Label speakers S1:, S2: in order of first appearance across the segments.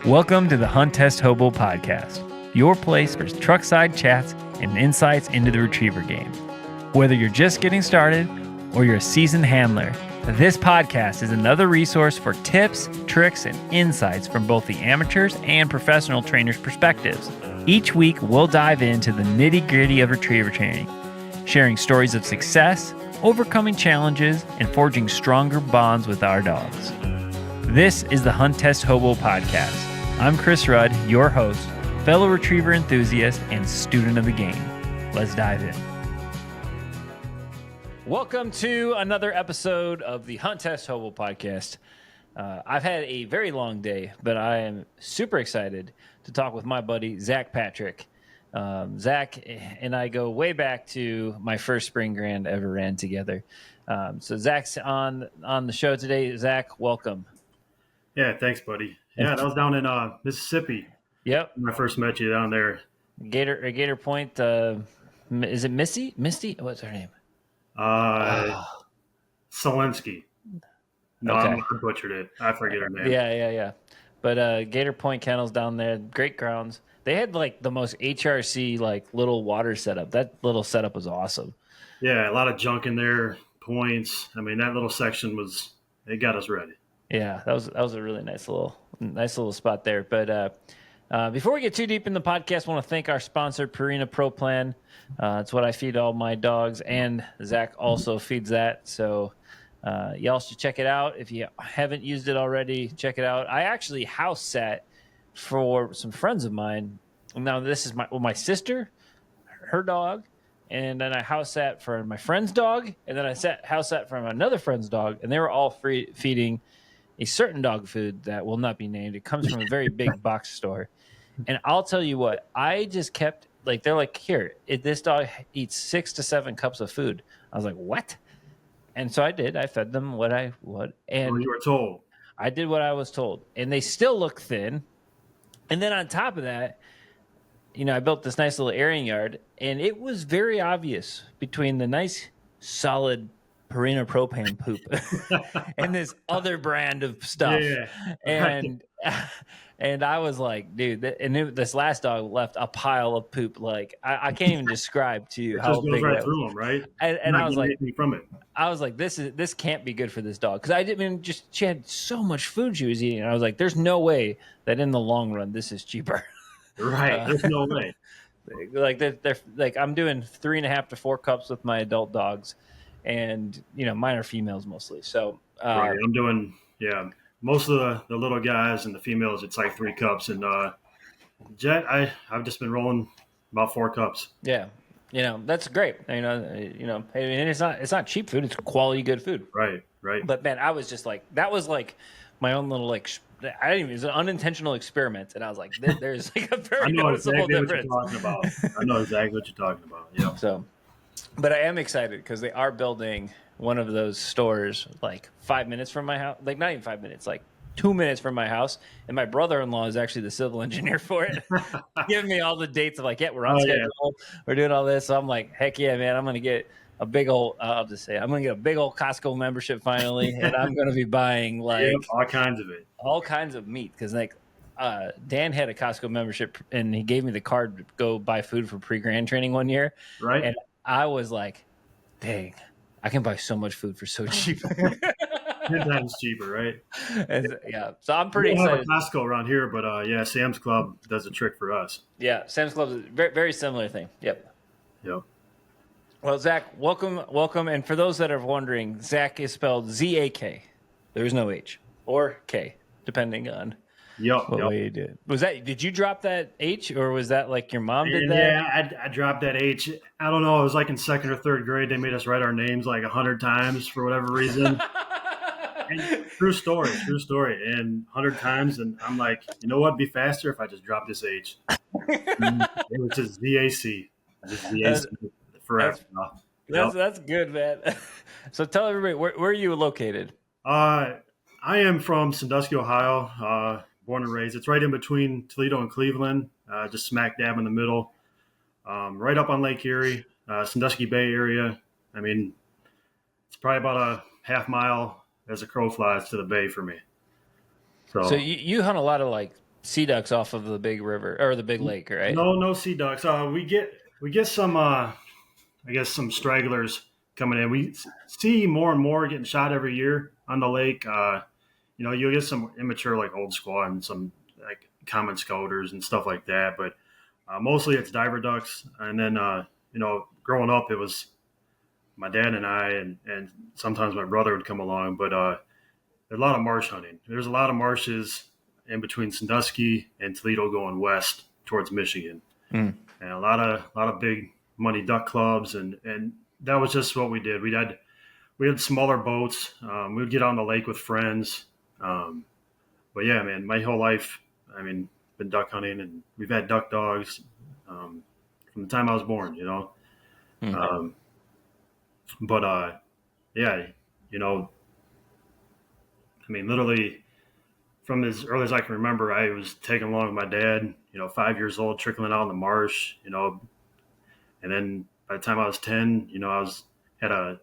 S1: Welcome to the Hunt Test Hobo Podcast, your place for truckside chats and insights into the retriever game. Whether you're just getting started or you're a seasoned handler, this podcast is another resource for tips, tricks, and insights from both the amateurs and professional trainers' perspectives. Each week, we'll dive into the nitty-gritty of retriever training, sharing stories of success, overcoming challenges, and forging stronger bonds with our dogs. This is the Hunt Test Hobo Podcast. I'm Chris Rudd, your host, fellow retriever enthusiast, and student of the game. Let's dive in. Welcome to another episode of the Hunt Test Hobo Podcast. I've had a very long day, but I am super excited to talk with my buddy, Zac Patrick. Zac and I go way back to my first spring grand ever ran together. So Zac's on the show today. Zac, welcome.
S2: Yeah, thanks, buddy. Yeah, that was down in Mississippi.
S1: Yep.
S2: When I first met you down there.
S1: Gator Point. Is it Misty? What's her name?
S2: Selensky. No,
S1: Okay.
S2: I butchered it. I forget her name.
S1: Yeah. But Gator Point Kennels down there, great grounds. They had like the most HRC like little water setup. That little setup was awesome.
S2: Yeah, a lot of junk in there, points. I mean, that little section it got us ready.
S1: Yeah, that was a really nice little spot there. But before we get too deep in the podcast, I want to thank our sponsor, Purina Pro Plan. It's what I feed all my dogs, and Zac also feeds that. So y'all should check it out. If you haven't used it already, check it out. I actually house sat for some friends of mine. Now this is my sister, her dog, and then I house sat for my friend's dog, and then I house sat for another friend's dog, and they were all feeding a certain dog food that will not be named. It comes from a very big box store. And I'll tell you what, I just kept, like, they're like, here, this dog eats 6 to 7 cups of food. I was like, what? And so I did. I fed them and
S2: You were told.
S1: I did what I was told. And they still look thin. And then on top of that, I built this nice little airing yard, and it was very obvious between the nice, solid Purina propane poop and this other brand of stuff.
S2: Yeah.
S1: And I was like, dude, this last dog left a pile of poop. Like I can't even describe to you how big
S2: right
S1: that
S2: through
S1: was.
S2: them, right?
S1: And I was like,
S2: from it.
S1: I was like, this can't be good for this dog, because she had so much food she was eating. And I was like, there's no way that in the long run this is cheaper.
S2: Right. There's no way.
S1: Like they're like, I'm doing 3.5 to 4 cups with my adult dogs. And, mine are females mostly. So
S2: right. I'm doing, most of the little guys and the females, it's like 3 cups. And Jett, I've just been rolling about 4 cups.
S1: Yeah. That's great. It's not cheap food. It's quality, good food.
S2: Right.
S1: But man, I was just like, that was like my own little, like, it was an unintentional experiment. And I was like, there's like a very noticeable difference.
S2: I know exactly what you're talking about. Yeah.
S1: So, but I am excited because they are building one of those stores like 5 minutes from my house. Like not even 5 minutes, like 2 minutes from my house. And my brother-in-law is actually the civil engineer for it, giving me all the dates of like, we're on schedule. Yeah. We're doing all this. So I'm like, heck yeah, man, I'm going to get a big old, I'm going to get a big old Costco membership finally. And I'm going to be buying like
S2: all kinds of it,
S1: all kinds of meat. Cause like, Dan had a Costco membership and he gave me the card to go buy food for pre-grand training one year.
S2: Right.
S1: And I was like, dang, I can buy so much food for so cheap.
S2: 10 times cheaper, right?
S1: And, yeah, so I'm pretty excited.
S2: We have a Costco around here, but Sam's Club does a trick for us.
S1: Yeah, Sam's Club is a very, very similar thing. Yep. Well, Zac, welcome. And for those that are wondering, Zac is spelled Z-A-K. There is no H or K, depending on what way you did. Did you drop that H, or was that like your mom did that?
S2: Yeah, I dropped that H. I don't know. It was like in 2nd or 3rd grade. They made us write our names like 100 times for whatever reason. And true story. And 100 times. And I'm like, you know what? It'd be faster if I just dropped this H. It was just Z-A-C. Just Z-A-C forever.
S1: That's good, man. So tell everybody, where are you located?
S2: I am from Sandusky, Ohio. Born and raised. It's right in between Toledo and Cleveland, just smack dab in the middle, right up on Lake Erie, Sandusky Bay area. I mean, it's probably about a half mile as a crow flies to the bay for me.
S1: So you hunt a lot of like sea ducks off of the big river or the big lake, right?
S2: No sea ducks. We get some I guess some stragglers coming in. We see more and more getting shot every year on the lake. You'll get some immature like old squaw and some like common scouters and stuff like that. But mostly it's diver ducks. And then growing up, it was my dad and I, and sometimes my brother would come along. But there's a lot of marsh hunting. There's a lot of marshes in between Sandusky and Toledo going west towards Michigan, and a lot of big money duck clubs, and that was just what we did. We had smaller boats. We would get on the lake with friends. But yeah, man, my whole life, I mean, been duck hunting, and we've had duck dogs from the time I was born. But yeah, I mean, literally from as early as I can remember, I was taken along with my dad, 5 years old, trickling out in the marsh, and then by the time I was 10, had a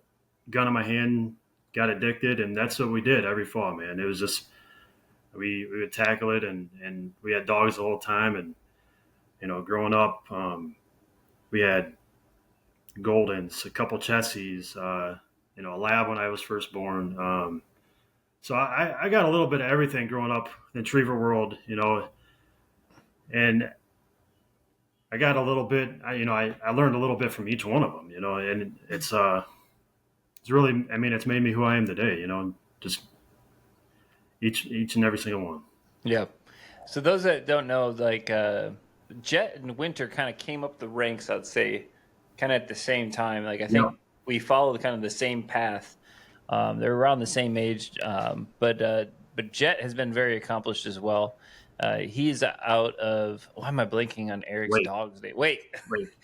S2: gun in my hand, got addicted, and that's what we did every fall, man. It was just, we would tackle it, and we had dogs the whole time. And, growing up, we had Goldens, a couple Chessies, a lab when I was first born. So I got a little bit of everything growing up in the retriever world, and I got a little bit, I learned a little bit from each one of them, and it's really, I mean, it's made me who I am today, just each and every single one.
S1: Yeah. So those that don't know, like Jett and Winter kind of came up the ranks, I'd say, kind of at the same time. Like I think we followed kind of the same path. They're around the same age, but Jett has been very accomplished as well. He's out of, why am I blanking on Eric's dog's name? Wake.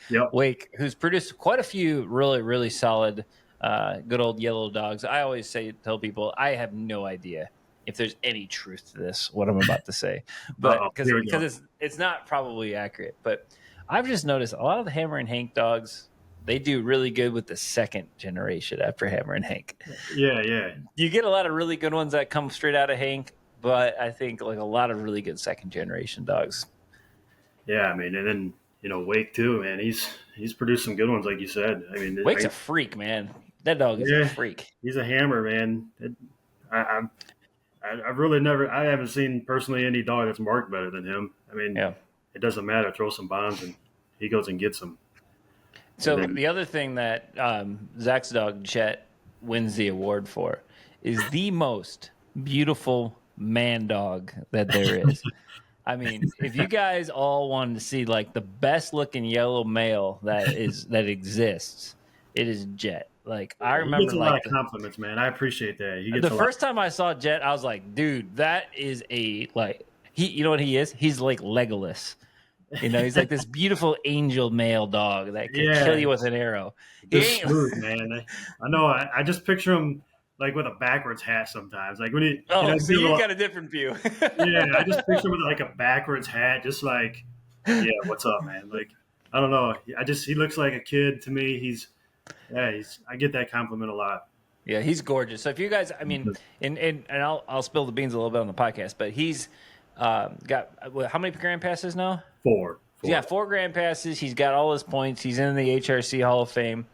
S2: Yep.
S1: Wake, who's produced quite a few really, really solid, good old yellow dogs. I always tell people, I have no idea if there's any truth to this, what I'm about to say, but because it's not probably accurate. But I've just noticed a lot of the Hammer and Hank dogs, they do really good with the second generation after Hammer and Hank.
S2: Yeah.
S1: You get a lot of really good ones that come straight out of Hank, but I think like a lot of really good second generation dogs.
S2: Yeah, I mean, and then Wake too, man. He's produced some good ones, like you said. I mean,
S1: Wake's a freak, man. That dog is a freak.
S2: He's a hammer, man. I've really I haven't seen personally any dog that's marked better than him. I mean, It doesn't matter. Throw some bombs and he goes and gets them.
S1: So the other thing that Zach's dog, Jett, wins the award for is the most beautiful man dog that there is. I mean, if you guys all wanted to see like the best looking yellow male that exists, it is Jett. Like I remember,
S2: he gets a lot of compliments, man. I appreciate that.
S1: The first time I saw Jett, I was like, dude, that is he. You know what he is? He's like Legolas. He's like this beautiful angel male dog that can kill you with an arrow.
S2: He's smooth, man. I know. I just picture him like with a backwards hat sometimes. Like when he.
S1: So you got a different view.
S2: Yeah, I just picture him with like a backwards hat, just like, what's up, man? Like, I don't know. He looks like a kid to me. I get that compliment a lot.
S1: Yeah, he's gorgeous. So if you guys, I mean, and I'll spill the beans a little bit on the podcast, but he's got how many Grand Passes now?
S2: 4.
S1: Yeah, 4 Grand Passes. He's got all his points. He's in the HRC Hall of Fame.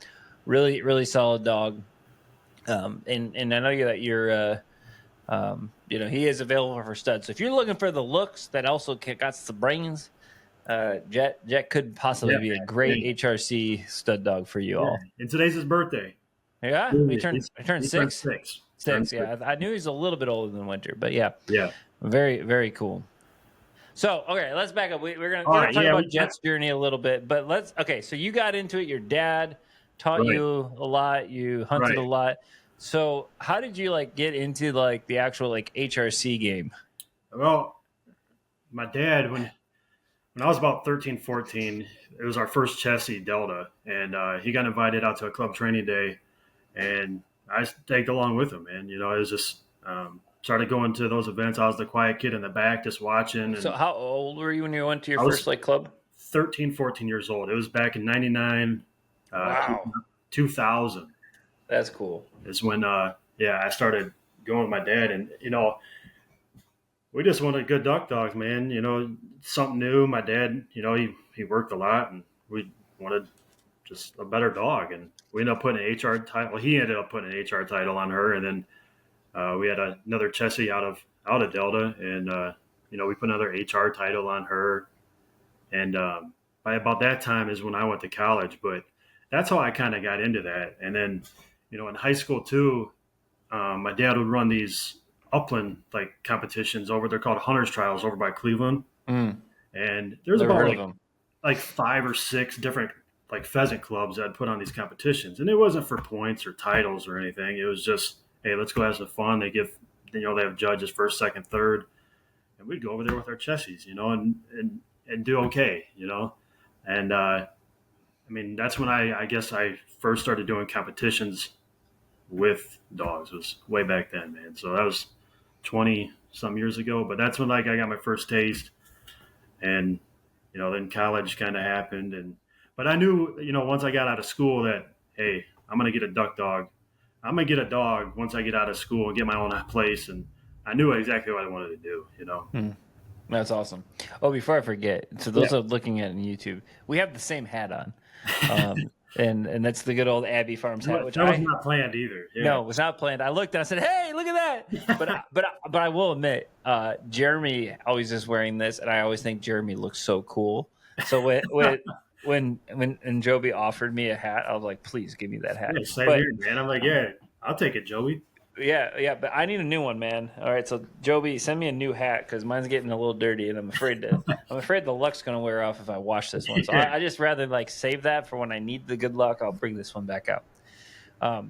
S1: Really, really solid dog. And I know that you're, he is available for studs. So if you're looking for the looks that also got the brains, Jett could possibly be a great HRC stud dog for you all.
S2: And today's his birthday.
S1: Yeah, he turned 6.
S2: 6.
S1: 6, yeah. I knew he's a little bit older than Winter, but yeah.
S2: Yeah.
S1: Very, very cool. So, okay, let's back up. We're going to talk about Jett's journey a little bit, but so you got into it. Your dad taught you a lot. You hunted a lot. So how did you get into the actual HRC game?
S2: Well, my dad, when I was about 13, 14, it was our first Chessie Delta, and he got invited out to a club training day, and I tagged along with him. And, it was just started going to those events. I was the quiet kid in the back just watching. And
S1: so how old were you when you went to your first club?
S2: 13, 14 years old. It was back in 99,
S1: wow.
S2: 2000.
S1: That's cool.
S2: Is when, I started going with my dad. And, we just wanted good duck dogs, man. Something new. My dad, he worked a lot, and we wanted just a better dog. And we ended up putting an HR title. Well, he ended up putting an HR title on her, and then we had another Chessie out of Delta, and we put another HR title on her. And by about that time is when I went to college. But that's how I kind of got into that. And then, in high school too, my dad would run these upland competitions over. They're called Hunters Trials over by Cleveland. And there's
S1: Never heard
S2: about
S1: of them.
S2: like 5 or 6 different pheasant clubs that put on these competitions, and it wasn't for points or titles or anything. It was just, hey, let's go have some fun. They have judges first, second, third, and we'd go over there with our Chessies, and do okay, and that's when I guess I first started doing competitions with dogs. It was way back then, man. So that was 20 some years ago, but that's when I got my first taste. And then college kind of happened, but I knew once I got out of school that, hey, I'm gonna get a duck dog. I'm gonna get a dog once I get out of school and get my own place. And I knew exactly what I wanted to do.
S1: That's awesome. Oh, before I forget, so those are looking at it on YouTube, we have the same hat on, and that's the good old Abbey Farms hat, which
S2: that was not planned either. Yeah.
S1: No, it was not planned. I looked and I said, "Hey, look at that!" But I will admit, Jeremy always is wearing this, and I always think Jeremy looks so cool. So when Joby offered me a hat, I was like, "Please give me that hat."
S2: Yeah, same here, man. I'm like, yeah, I'll take it, Joey.
S1: Yeah, but I need a new one, man. All right, so Joby, send me a new hat because mine's getting a little dirty, and I'm afraid the luck's gonna wear off if I wash this one. So I just rather save that for when I need the good luck. I'll bring this one back out.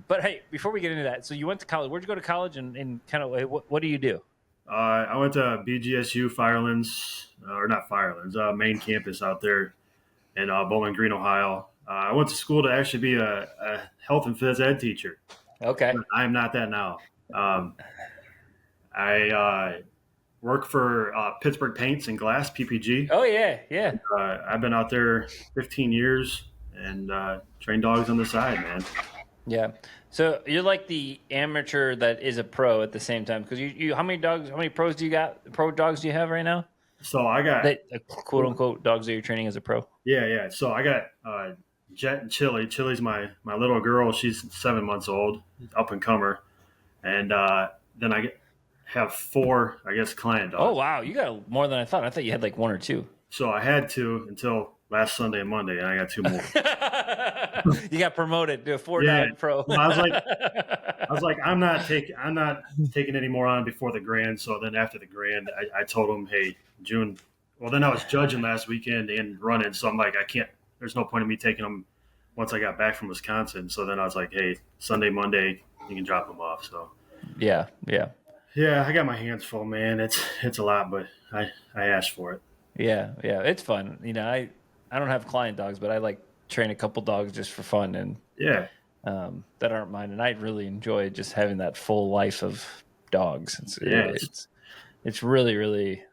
S1: But hey, before we get into that, so you went to college. Where'd you go to college, and kind of what do you do?
S2: I went to BGSU Firelands, or not Firelands, main campus out there in Bowling Green, Ohio. I went to school to actually be a health and phys ed teacher.
S1: Okay.
S2: I'm not that now. I work for Pittsburgh Paints and Glass, PPG.
S1: Oh, yeah.
S2: I've been out there 15 years and train dogs on the side, man.
S1: Yeah. So you're like the amateur that is a pro at the same time. Because how many pro dogs do you have right now?
S2: So I got
S1: quote unquote dogs that you're training as a pro.
S2: Yeah. So I got Jett and Chili. Chili's my little girl. She's 7 months old, up and comer. And then I have 4, I guess, client dogs.
S1: Oh, wow. You got more than I thought. I thought you had 1 or 2.
S2: So I had 2 until last Sunday and Monday, and I got 2 more.
S1: You got promoted to a 4-dog pro.
S2: Well, I was like, I'm not taking any more on before the Grand. So then after the Grand, I told them, hey, June. Well, then I was judging last weekend and running, so I'm like, I can't. There's no point in me taking them once I got back from Wisconsin. So then I was like, hey, Sunday, Monday, you can drop them off. So
S1: yeah,
S2: I got my hands full, man. It's a lot, but I asked for it.
S1: Yeah, it's fun. I don't have client dogs, but I train a couple dogs just for fun and that aren't mine, and I really enjoy just having that full life of dogs. It's really, really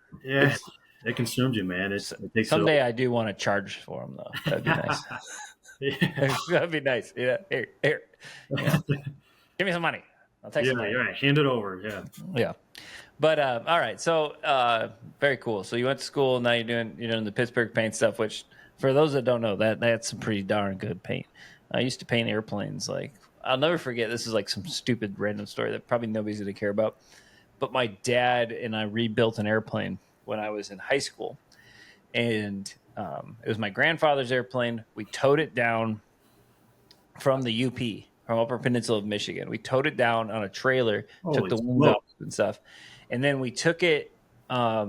S2: it consumes you, man. It takes
S1: someday I do want to charge for them though. That'd be nice. That'd be nice. Yeah, here. Yeah. Give me some money. I'll take some money.
S2: Yeah, hand it over.
S1: Yeah. But all right, so very cool. So you went to school, now you're doing the Pittsburgh paint stuff, which for those that don't know, that's some pretty darn good paint. I used to paint airplanes. I'll never forget. This is some stupid random story that probably nobody's gonna care about. But my dad and I rebuilt an airplane when I was in high school, and it was my grandfather's airplane. We towed it down from the UP, from Upper Peninsula of Michigan. We towed it down on a trailer, took the wings off and stuff, and then we took it. I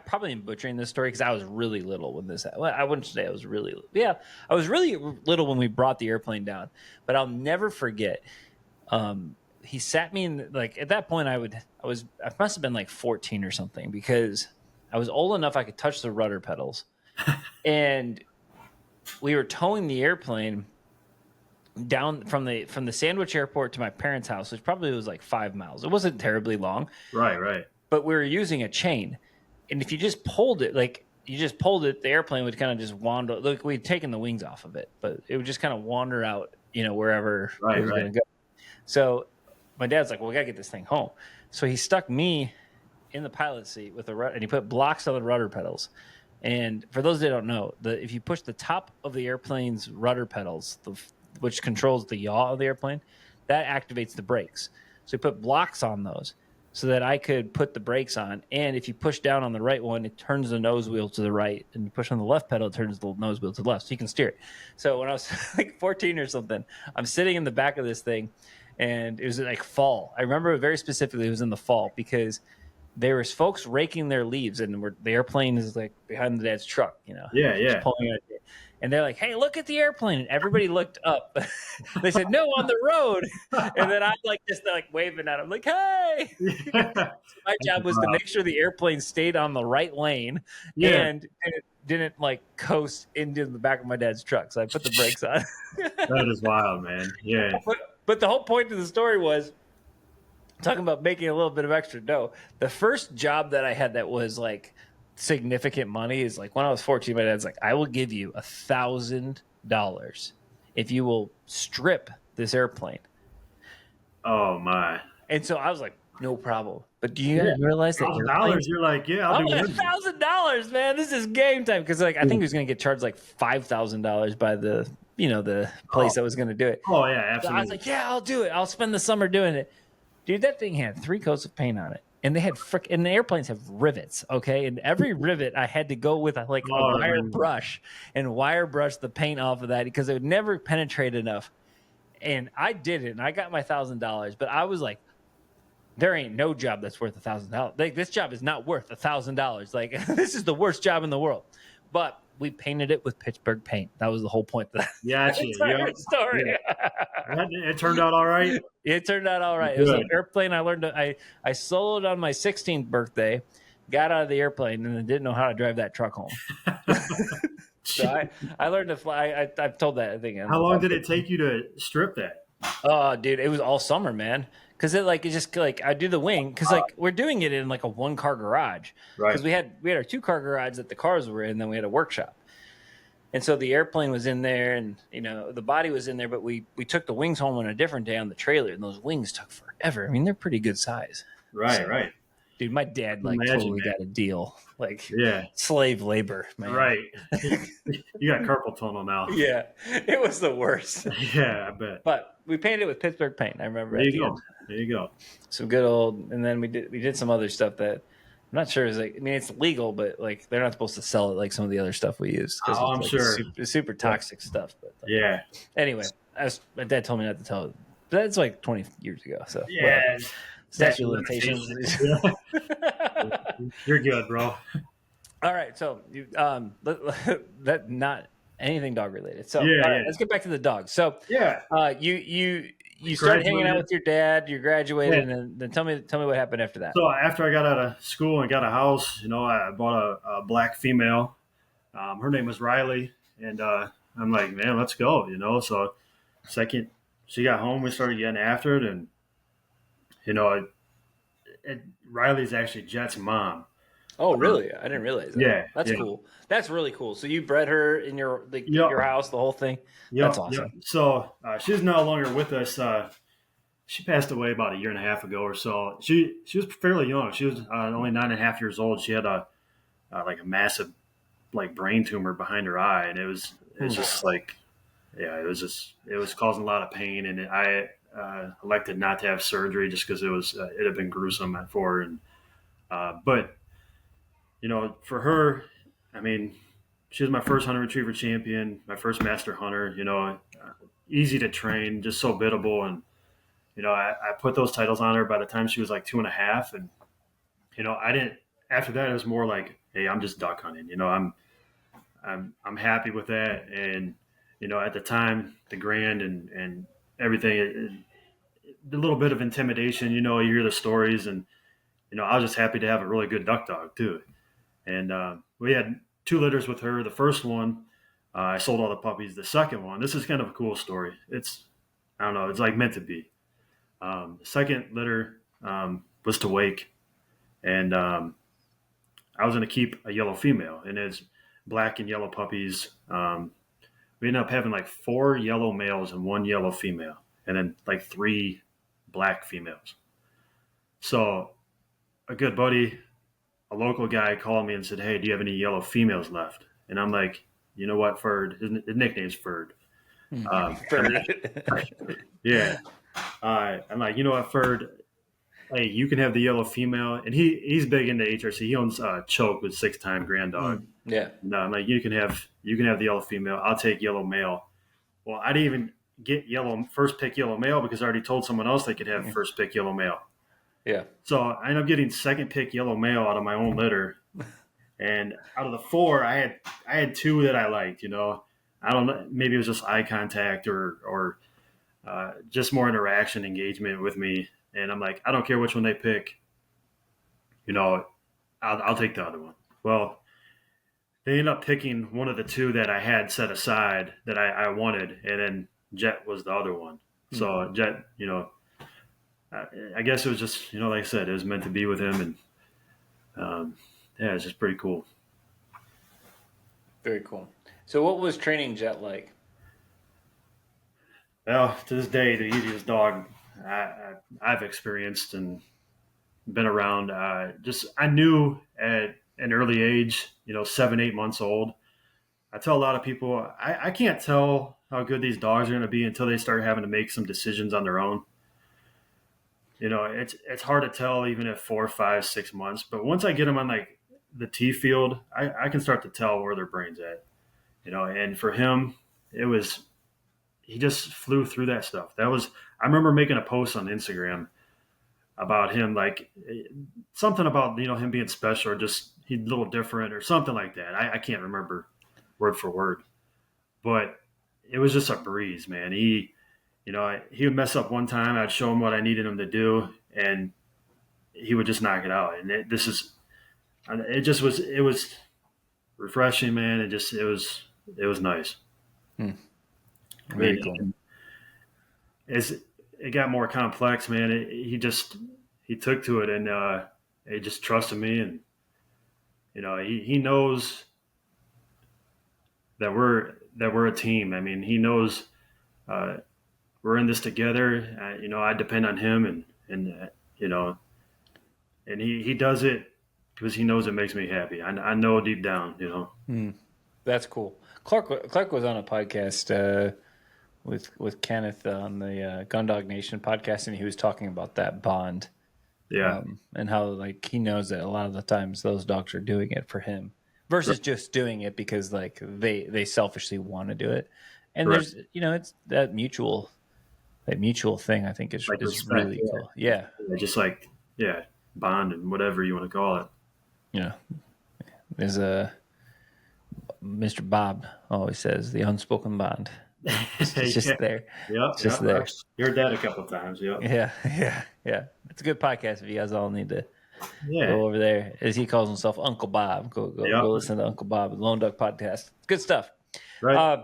S1: probably am butchering this story because I was really little when this happened. Well, I wouldn't say I was really little. Yeah, I was really little when we brought the airplane down, but I'll never forget. He sat me in at that point. I must have been 14 or something because I was old enough I could touch the rudder pedals, and we were towing the airplane down from the Sandwich Airport to my parents' house, which probably was 5 miles. It wasn't terribly long,
S2: right.
S1: But we were using a chain, and if you just pulled it, the airplane would kind of just wander. Look, we'd taken the wings off of it, but it would just kind of wander out, wherever it was going to go. So my dad's like, well, we got to get this thing home. So he stuck me in the pilot seat with a rudder, and he put blocks on the rudder pedals. And for those that don't know, if you push the top of the airplane's rudder pedals, which controls the yaw of the airplane, that activates the brakes. So he put blocks on those so that I could put the brakes on. And if you push down on the right one, it turns the nose wheel to the right. And you push on the left pedal, it turns the nose wheel to the left. So you can steer it. So when I was like 14 or something, I'm sitting in the back of this thing, and it was like fall. I remember very specifically it was in the fall because there was folks raking their leaves, and the airplane is like behind the dad's truck,
S2: Yeah.
S1: Pulling it. And they're like, "Hey, look at the airplane!" And everybody looked up. They said, "No, on the road." And then I'm like, just like waving at them, like, "Hey!" So my job was to make sure the airplane stayed on the right lane and didn't like coast into the back of my dad's truck. So I put the brakes on.
S2: That is wild, man. Yeah.
S1: But the whole point of the story was talking about making a little bit of extra dough. The first job that I had that was like significant money is like when I was 14, my dad's like, "I will give you $1,000 if you will strip this airplane."
S2: Oh my.
S1: And so I was like, "No problem." But do you guys realize that
S2: $1,000? You're like, yeah, I'll do it.
S1: $1,000, man. This is game time. Because like I think he was going to get charged like $5,000 by the place that was going to do it.
S2: Oh yeah, absolutely.
S1: So I was like, "Yeah, I'll do it. I'll spend the summer doing it." Dude, that thing had 3 coats of paint on it. And they had and the airplanes have rivets, okay? And every rivet I had to go with a wire brush and wire brush the paint off of that because it would never penetrate enough. And I did it, and I got my $1,000. But I was like, there ain't no job that's worth $1,000. Like, this job is not worth $1,000. Like, this is the worst job in the world. But we painted it with Pittsburgh paint. That was the whole point of that story.
S2: Yeah. It turned out all right.
S1: It turned out all right. It was an airplane. I learned I soloed on my 16th birthday, got out of the airplane, and then didn't know how to drive that truck home. So I learned to fly. I've told that thing.
S2: How long did it take you to strip that?
S1: Oh, dude, it was all summer, man. Because it just I do the wing because we're doing it in like a 1-car garage.
S2: Right.
S1: Because we had our 2-car garage that the cars were in, and then we had a workshop. And so the airplane was in there, and the body was in there, but we took the wings home on a different day on the trailer, and those wings took forever. I mean, they're pretty good size.
S2: Right.
S1: Dude, my dad totally got a deal. Slave labor, man.
S2: Right. You got carpal tunnel now.
S1: Yeah. It was the worst.
S2: Yeah, I bet.
S1: But we painted it with Pittsburgh paint. I remember.
S2: There you go.
S1: Some good old, and then we did some other stuff that I'm not sure is it's legal, but they're not supposed to sell it like some of the other stuff we use.
S2: Oh, I'm sure.
S1: Super toxic stuff. But
S2: yeah.
S1: Anyway, my dad told me not to tell it. But that's like 20 years ago. So
S2: yeah.
S1: Statute of limitations.
S2: You're good, bro.
S1: All right, so that not anything dog related. So let's get back to the dogs. So you started hanging out with your dad. You graduated, and then tell me what happened after that.
S2: So after I got out of school and got a house, I bought a black female. Her name was Riley, and I'm like, man, let's go. So second she got home, we started getting after it, and Riley's actually Jett's mom.
S1: Oh, really? I didn't realize that.
S2: Yeah.
S1: That's cool. That's really cool. So you bred her in your house, the whole thing? That's awesome.
S2: Yep. So she's no longer with us. She passed away about 1.5 years ago or so. She was fairly young. She was only 9.5 years old. She had a massive brain tumor behind her eye, and it was just it was causing a lot of pain, and I elected not to have surgery just because it had been gruesome for her. And but for her, she was my first hunter retriever champion, my first master hunter. Easy to train, just so biddable, and I put those titles on her by the time she was 2.5, and I didn't. After that, it was more like, hey, I'm just duck hunting. I'm happy with that, and at the time, the grand and everything, a little bit of intimidation. You hear the stories, and I was just happy to have a really good duck dog too. And we had 2 litters with her. The first one, I sold all the puppies. The second one, this is kind of a cool story. It's meant to be. The second litter was to wake, and I was going to keep a yellow female, and it's black and yellow puppies. We ended up having 4 yellow males and 1 yellow female, and then 3 black females. So a good buddy, a local guy, called me and said, "Hey, do you have any yellow females left?" And I'm like, "You know what, Ferd? His nickname's Ferd." Yeah. I'm like, "You know what, Ferd? Hey, you can have the yellow female." And he's big into HRC. He owns Choke with 6-time grand dog.
S1: Yeah.
S2: No, I'm like, you can have the yellow female. I'll take yellow male. Well, I didn't even get first pick yellow male because I already told someone else they could have first pick yellow male.
S1: Yeah.
S2: So I ended up getting second pick yellow male out of my own litter. And out of the 4, I had 2 that I liked, you know. I don't know, maybe it was just eye contact or just more interaction, engagement with me. And I'm like, I don't care which one they pick, you know, I'll take the other one. Well, they ended up picking one of the 2 that I had set aside that I wanted, and then Jett was the other one. So Jett, you know, I guess it was just, you know, like I said, it was meant to be with him, and yeah, it's just pretty cool.
S1: Very cool. So what was training Jett like?
S2: Well, to this day, the easiest dog I've experienced and been around. I knew at an early age, you know, 7, 8 months old. I tell a lot of people, I can't tell how good these dogs are going to be until they start having to make some decisions on their own. You know, it's hard to tell even at 4, 5, 6 months. But once I get them on like the T field, I can start to tell where their brain's at. You know, and for him, he just flew through that stuff. I remember making a post on Instagram about him, like something about, you know, him being special or just he's a little different or something like that. I can't remember word for word, but it was just a breeze, man. He would mess up one time. I'd show him what I needed him to do, and he would just knock it out. And it was refreshing, man. It was nice.
S1: Very cool.
S2: As it got more complex, man, he took to it, and he just trusted me, and you know, he knows that we're a team. I mean, he knows we're in this together. You know, I depend on him, and you know, and he does it because he knows it makes me happy. I know deep down, you know.
S1: That's cool. Clark was on a podcast with Kenneth on the Gundog Nation podcast, and he was talking about that bond.
S2: Yeah.
S1: And how like he knows that a lot of the times those dogs are doing it for him versus just doing it because like they selfishly want to do it. And there's, you know, it's that mutual thing I think is really cool. Yeah.
S2: Just like, yeah, bond and whatever you want to call it.
S1: Yeah. There's a Mr. Bob always says the unspoken bond. It's just there.
S2: Yep.
S1: It's just there.
S2: Heard that a couple of times. Yep.
S1: Yeah. It's a good podcast if you guys all need to go over there. As he calls himself, Uncle Bob. Go listen to Uncle Bob, the Lone Duck Podcast. Good stuff.
S2: Right.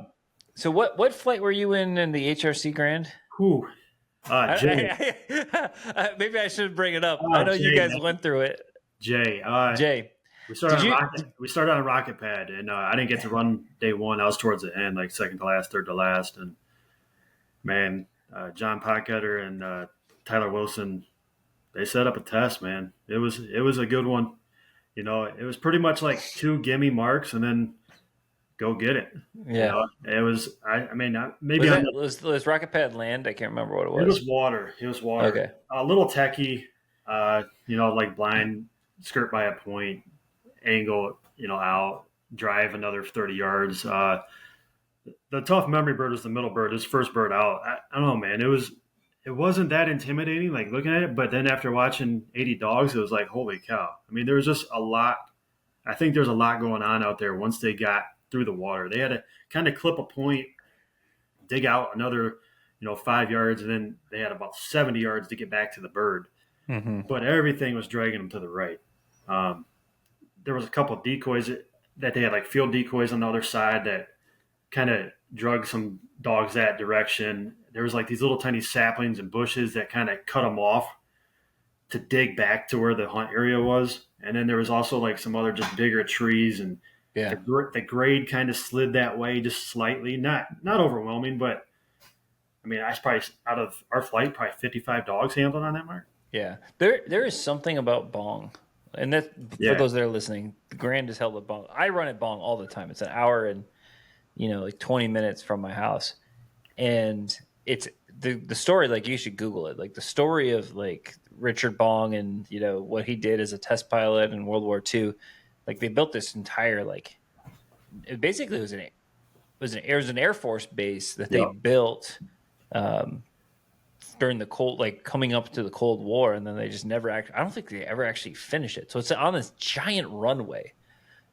S1: So what flight were you in the HRC Grand?
S2: Whew. Jay.
S1: Maybe I should bring it up. I know Jay, you guys went through it.
S2: Jay. We started on a rocket pad, and I didn't get to run day 1. I was towards the end, like second to last, third to last. And man, John Potgetter and Tyler Wilson, they set up a test, man. It was a good one. You know, it was pretty much like 2 gimme marks and then go get it.
S1: Yeah.
S2: You know, it was, maybe
S1: was rocket pad land? I can't remember what it was.
S2: It was water.
S1: Okay.
S2: A little techie, you know, like blind, skirt by a point, angle, you know, out, drive another 30 yards. The tough memory bird was the middle bird, his first bird out. I don't know, man. It wasn't that intimidating, like looking at it, but then after watching 80 dogs, it was like, holy cow. I mean, there was just a lot. I think there's a lot going on out there once they got through the water. They had to kind of clip a point, dig out another, you know, 5 yards, and then they had about 70 yards to get back to the bird.
S1: Mm-hmm.
S2: But everything was dragging them to the right. There was a couple of decoys that they had, like field decoys on the other side that kind of drug some dogs that direction. There was like these little tiny saplings and bushes that kind of cut them off to dig back to where the hunt area was. And then there was also like some other just bigger trees, and the grade kind of slid that way just slightly, not overwhelming, but I mean, I was probably out of our flight, probably 55 dogs handled on that mark.
S1: Yeah, there is something about bong, and that for those that are listening, the Grand is held at bong. I run at bong all the time. It's an hour and like 20 minutes from my house, and it's the story. Like you should Google it. Like the story of like Richard Bong and what he did as a test pilot in World War II. Like they built this entire basically it was an Air Force base that they built. During the cold, like coming up to the Cold War, and then they just never I don't think they ever actually finished it. So it's on this giant runway.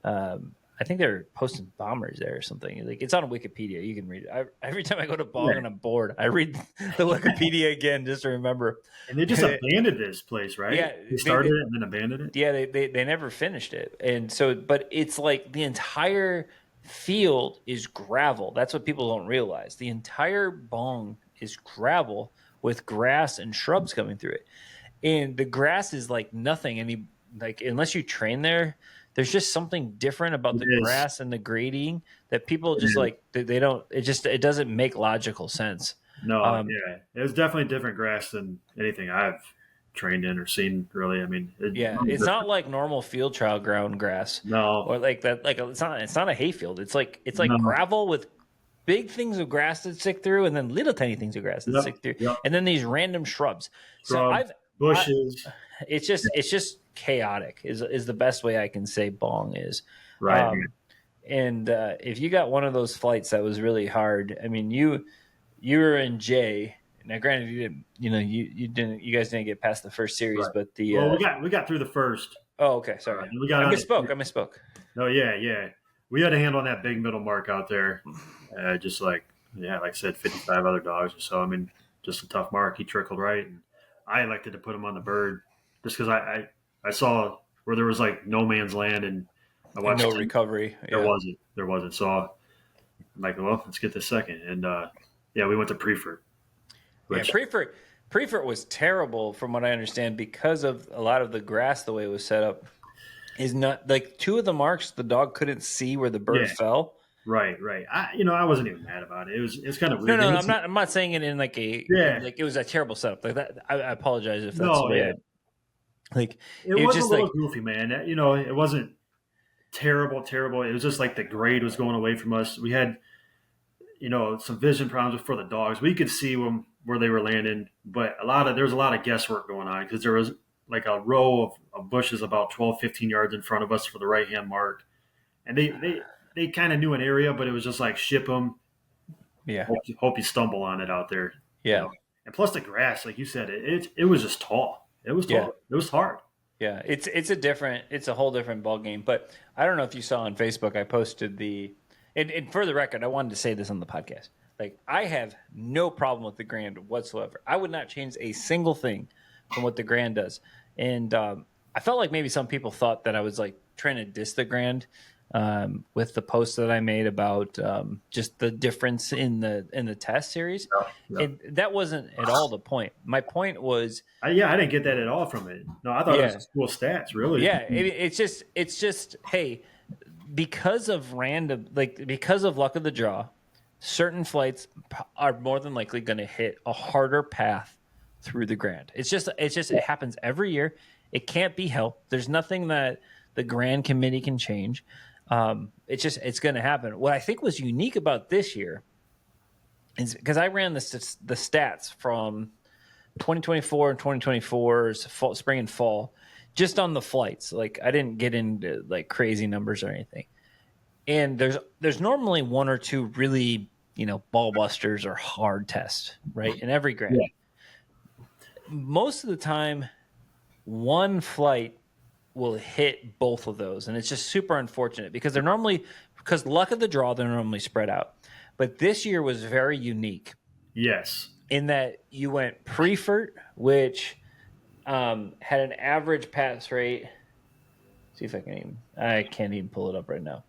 S1: I think they're posting bombers there or something. Like it's on Wikipedia. You can read it. Every time I go to Bong and I'm bored, I read the Wikipedia again just to remember.
S2: And they just abandoned this place, right?
S1: Yeah,
S2: they started it and then abandoned it.
S1: Yeah, they never finished it, and so but it's like the entire field is gravel. That's what people don't realize. The entire Bong is gravel with grass and shrubs coming through it, and the grass is like nothing. And unless you train there, there's just something different about the grass and the grading that people just they don't. It doesn't make logical sense.
S2: No, it was definitely different grass than anything I've trained in or seen. Really, I mean,
S1: it's not like normal field trial ground grass.
S2: No,
S1: or like that. Like it's not a hayfield. It's like gravel with big things of grass that stick through, and then little tiny things of grass that stick through, and then these random shrubs.
S2: Bushes.
S1: It's just chaotic. Is the best way I can say Bong is.
S2: Right.
S1: And if you got one of those flights that was really hard, I mean, you were in J. Now, granted, you guys didn't get past the first series, but we
S2: got through the first.
S1: Oh, okay, sorry. I misspoke.
S2: No, yeah. We had a hand on that big middle mark out there. Just like I said, 55 other dogs or so. I mean, just a tough mark. He trickled right, and I elected to put him on the bird just because I saw where there was like no man's land, and I watched
S1: no recovery.
S2: There wasn't. So I'm like, well, let's get this second, and we went to Prefert.
S1: Prefert was terrible from what I understand because of a lot of the grass the way it was set up. Is not like two of the marks the dog couldn't see where the bird fell.
S2: Right. I wasn't even mad about it. It's kind of weird.
S1: No, I'm not saying it in like like it was a terrible setup like that. I apologize if that's the way.
S2: It was just a little goofy, man. It wasn't terrible. It was just like the grade was going away from us. We had, some vision problems for the dogs. We could see them where they were landing, but there was a lot of guesswork going on because there was like a row of bushes about 12, 15 yards in front of us for the right-hand mark. And they kind of knew an area, but it was just like ship them.
S1: Yeah.
S2: Hope you stumble on it out there.
S1: Yeah.
S2: And plus the grass, like you said, it was just tall. It was tall. Yeah. It was hard.
S1: Yeah. It's a whole different ball game. But I don't know if you saw on Facebook, I posted and for the record, I wanted to say this on the podcast. Like, I have no problem with the Grand whatsoever. I would not change a single thing from what the Grand does. And I felt like maybe some people thought that I was like trying to diss the Grand with the post that I made about just the difference in the test series. Yeah. And that wasn't at all the point. My point was,
S2: I didn't get that at all from it. No, I thought it was cool stats, really.
S1: Yeah, it's just hey, because of luck of the draw, certain flights are more than likely going to hit a harder path through the Grand. It happens every year. It can't be helped. There's nothing that the Grand Committee can change. It's going to happen. What I think was unique about this year is because I ran the stats from 2024 and 2024's spring and fall, just on the flights. Like I didn't get into like crazy numbers or anything. And there's normally one or two really, ball busters or hard tests, right? In every Grand. Yeah. Most of the time, one flight will hit both of those. And it's just super unfortunate because because luck of the draw, they're normally spread out. But this year was very unique.
S2: Yes.
S1: In that you went Prefert, which had an average pass rate. See if I can't even pull it up right now.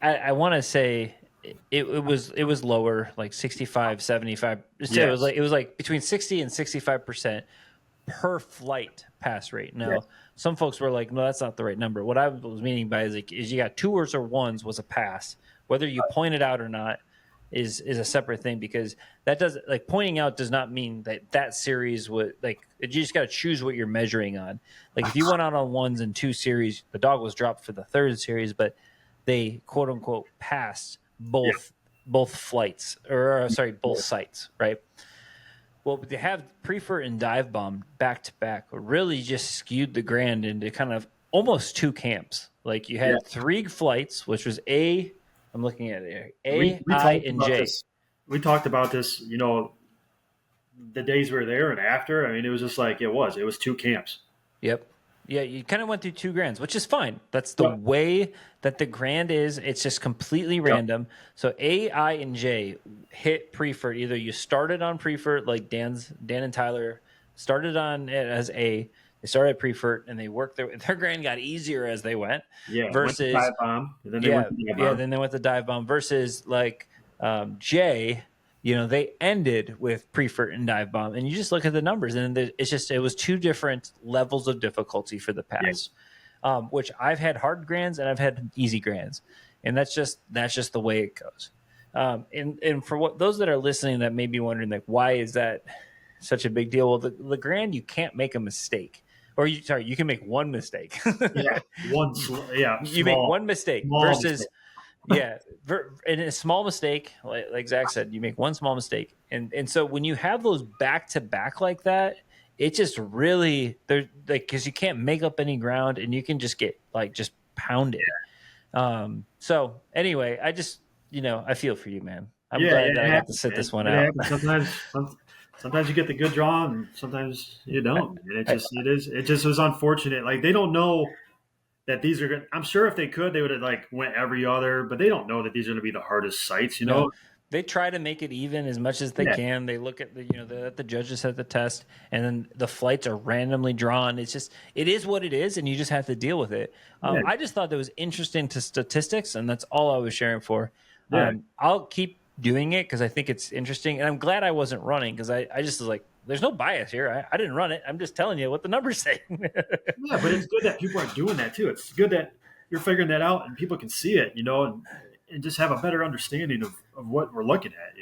S1: I want to say it was lower, like 65, 75. Yes. It was like between 60 and 65% per flight pass rate. Now, some folks were like, no, that's not the right number. What I was meaning by is you got twos or ones was a pass, whether you point it out or not. is a separate thing, because that does, like, pointing out does not mean that series would, like, you just got to choose what you're measuring on. Like, if you went out on 1s and 2 series, the dog was dropped for the 3rd series, but they quote unquote passed both flights, or sorry, both sites, right? Well, to have Prefer and Dive Bomb back to back really just skewed the Grand into kind of almost 2 camps. Like, you had 3 flights, which was I'm looking at it here, I, and J.
S2: We talked about this, the days we were there and after. I mean, it was just like it was 2 camps.
S1: Yep. Yeah, you kind of went through 2 grands, which is fine. That's the way that the Grand is. It's just completely random. So A, I, and J hit Prefer. Either you started on Prefer, like Dan and Tyler started on it as A. They started at Prefer, and they worked their Grand got easier as they went.
S2: Yeah.
S1: Versus
S2: Dive Bomb. And then they went to Dive Bomb.
S1: Then they went to Dive Bomb. Versus like J. They ended with Prefer and Dive Bomb, and you just look at the numbers, and it was 2 different levels of difficulty for the pass, which I've had hard grands and I've had easy grands, and that's just the way it goes. And for those that are listening that may be wondering, like, why is that such a big deal? Well, the grand, you can't make a mistake, or you can make one mistake. You make one mistake versus. Mistake. And a small mistake, like Zach said, you make one small mistake, and so when you have those back to back like that, it just really because you can't make up any ground, and you can just get just pounded. So anyway, I just I feel for you, man. I'm glad that I got to sit this one out.
S2: Sometimes you get the good draw, and sometimes you don't. And it just was unfortunate. Like, they don't know that these are good. I'm sure if they could, they would have went every other, but they don't know that these are going to be the hardest sites,
S1: No, they try to make it even as much as they can. They look at the judges at the test, and then the flights are randomly drawn. It is what it is, and you just have to deal with it. I just thought that was interesting to statistics, and that's all I was sharing for. I'll keep doing it because I think it's interesting, and I'm glad I wasn't running, because I just was like, there's no bias here. I didn't run it. I'm just telling you what the numbers say.
S2: Yeah, but it's good that people are doing that too. It's good that you're figuring that out and people can see it, and just have a better understanding of what we're looking at,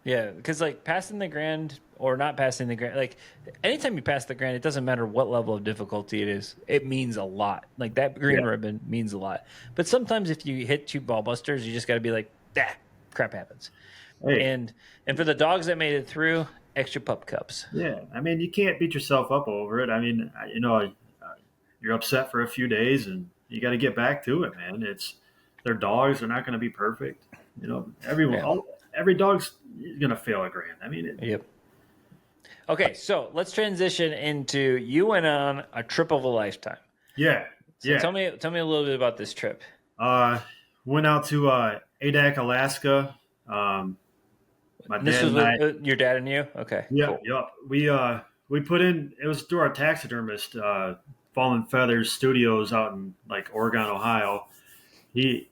S1: Yeah, because passing the Grand or not passing the Grand, anytime you pass the Grand, it doesn't matter what level of difficulty it is. It means a lot. Like, that green ribbon means a lot. But sometimes if you hit 2 ball busters, you just got to be like, crap happens. Hey. And for the dogs that made it through, extra pup cups.
S2: Yeah, I mean, you can't beat yourself up over it. I mean, you're upset for a few days, and you got to get back to it, man. They're dogs; they're not going to be perfect. Every dog's going to fail a Grand. I mean,
S1: Yep. Okay, so let's transition into, you went on a trip of a lifetime.
S2: Yeah.
S1: So tell me a little bit about this trip.
S2: Went out to Adak, Alaska.
S1: This was with your dad and you? Okay.
S2: Yeah. Cool. Yep. We put in, it was through our taxidermist, Fallen Feathers Studios out in Oregon, Ohio. We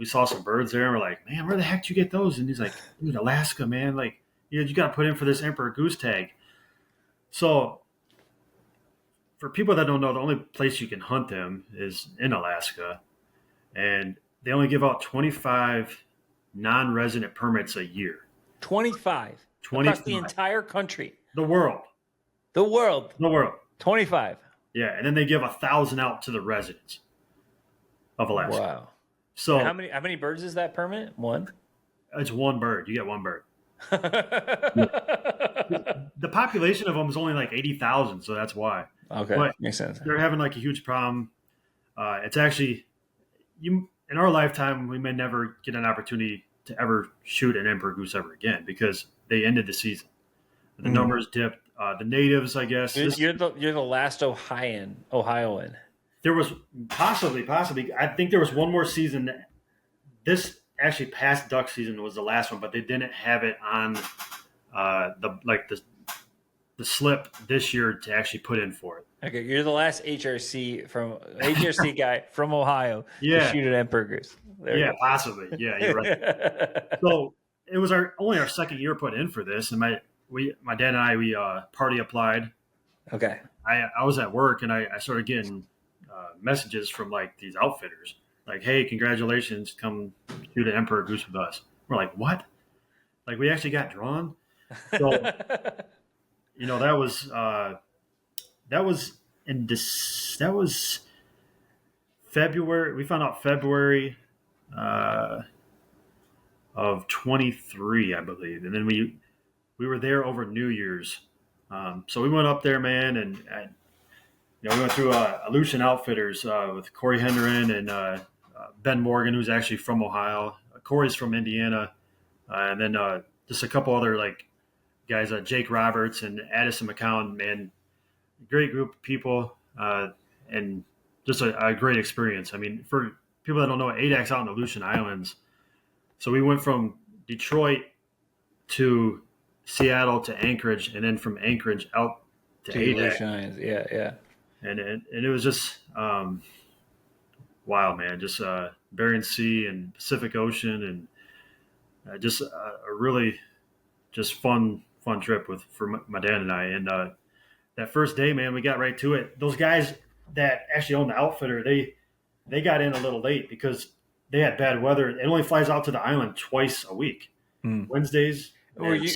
S2: saw some birds there, and we're like, man, where the heck did you get those? And he's like, dude, Alaska, man. You got to put in for this Emperor Goose tag. So for people that don't know, the only place you can hunt them is in Alaska, and they only give out 25 non-resident permits a year.
S1: 25 across the entire country.
S2: The world.
S1: 25.
S2: Yeah, and then they give 1,000 out to the residents of Alaska.
S1: Wow.
S2: So
S1: how many birds is that permit? 1?
S2: It's 1 bird. You get 1 bird. The population of them is only 80,000, so that's why.
S1: Okay,
S2: but
S1: makes sense.
S2: They're having a huge problem. It's actually in our lifetime, we may never get an opportunity to ever shoot an emperor goose ever again, because they ended the season. The numbers dipped. The natives, I guess.
S1: You're the last Ohioan.
S2: There was possibly. I think there was one more season. This actually past duck season was the last one, but they didn't have it on the slip this year to actually put in for it.
S1: Okay, you're the last HRC guy from Ohio to shoot an emperor goose.
S2: Possibly. Yeah, you're right. So it was only our second year put in for this, and my dad and I party applied.
S1: Okay.
S2: I was at work, and I started getting messages from these outfitters, hey, congratulations, come shoot an emperor goose with us. We're like, what? Like we actually got drawn. So that was that was February. We found out February uh, of 23, I believe, and then we were there over New Year's. So we went up there, man, and we went through Aleutian Outfitters with Corey Hendren and Ben Morgan, who's actually from Ohio. Corey's from Indiana, and then just a couple other like guys, Jake Roberts and Addison McCown. Man, great group of people, and just a great experience. I mean, for people that don't know, ADAC's out in the Aleutian Islands. So we went from Detroit to Seattle to Anchorage, and then from Anchorage out to ADAC.
S1: Yeah.
S2: And it was just wild, man. Just Bering Sea and Pacific Ocean, and just a really just fun trip for my dad and I. And that first day, man, we got right to it. Those guys that actually own the outfitter, they got in a little late because they had bad weather. It only flies out to the island twice a week, Wednesdays.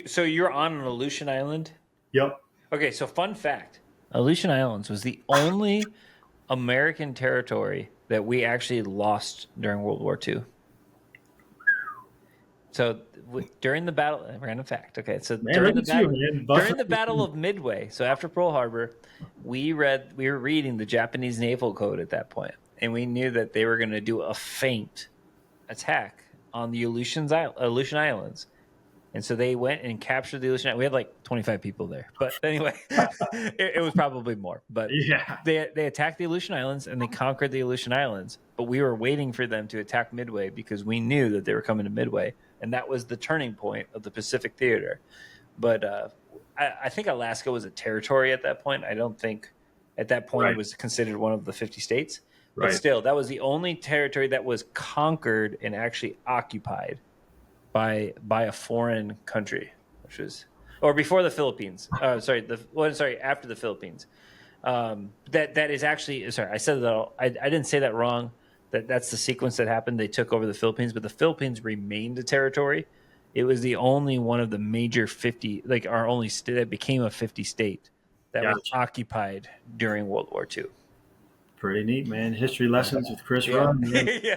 S1: So you're on an Aleutian Island?
S2: Yep.
S1: Okay, so fun fact. Aleutian Islands was the only American territory that we actually lost during World War II. So during the battle, random fact. Okay, so during the Battle of Midway, so after Pearl Harbor, we were reading the Japanese Naval Code at that point, and we knew that they were going to do a feint attack on the Aleutian Islands. And so they went and captured the Aleutian Islands. We had like 25 people there. But anyway, it was probably more. But
S2: yeah,
S1: they attacked the Aleutian Islands and they conquered the Aleutian Islands. But we were waiting for them to attack Midway because we knew that they were coming to Midway. And that was the turning point of the Pacific Theater. But I think Alaska was a territory at that point. I don't think at that point it was considered one of the 50 states. But still, that was the only territory that was conquered and actually occupied by a foreign country, which was, or before the Philippines. After the Philippines. That is actually, sorry, I said that I didn't say that wrong. That's the sequence that happened. They took over the Philippines, but the Philippines remained a territory. It was the only one of the major 50, like our only state that became a 50 state that was occupied during World War II.
S2: Pretty neat, man. History lessons with Chris Run.
S1: Yeah.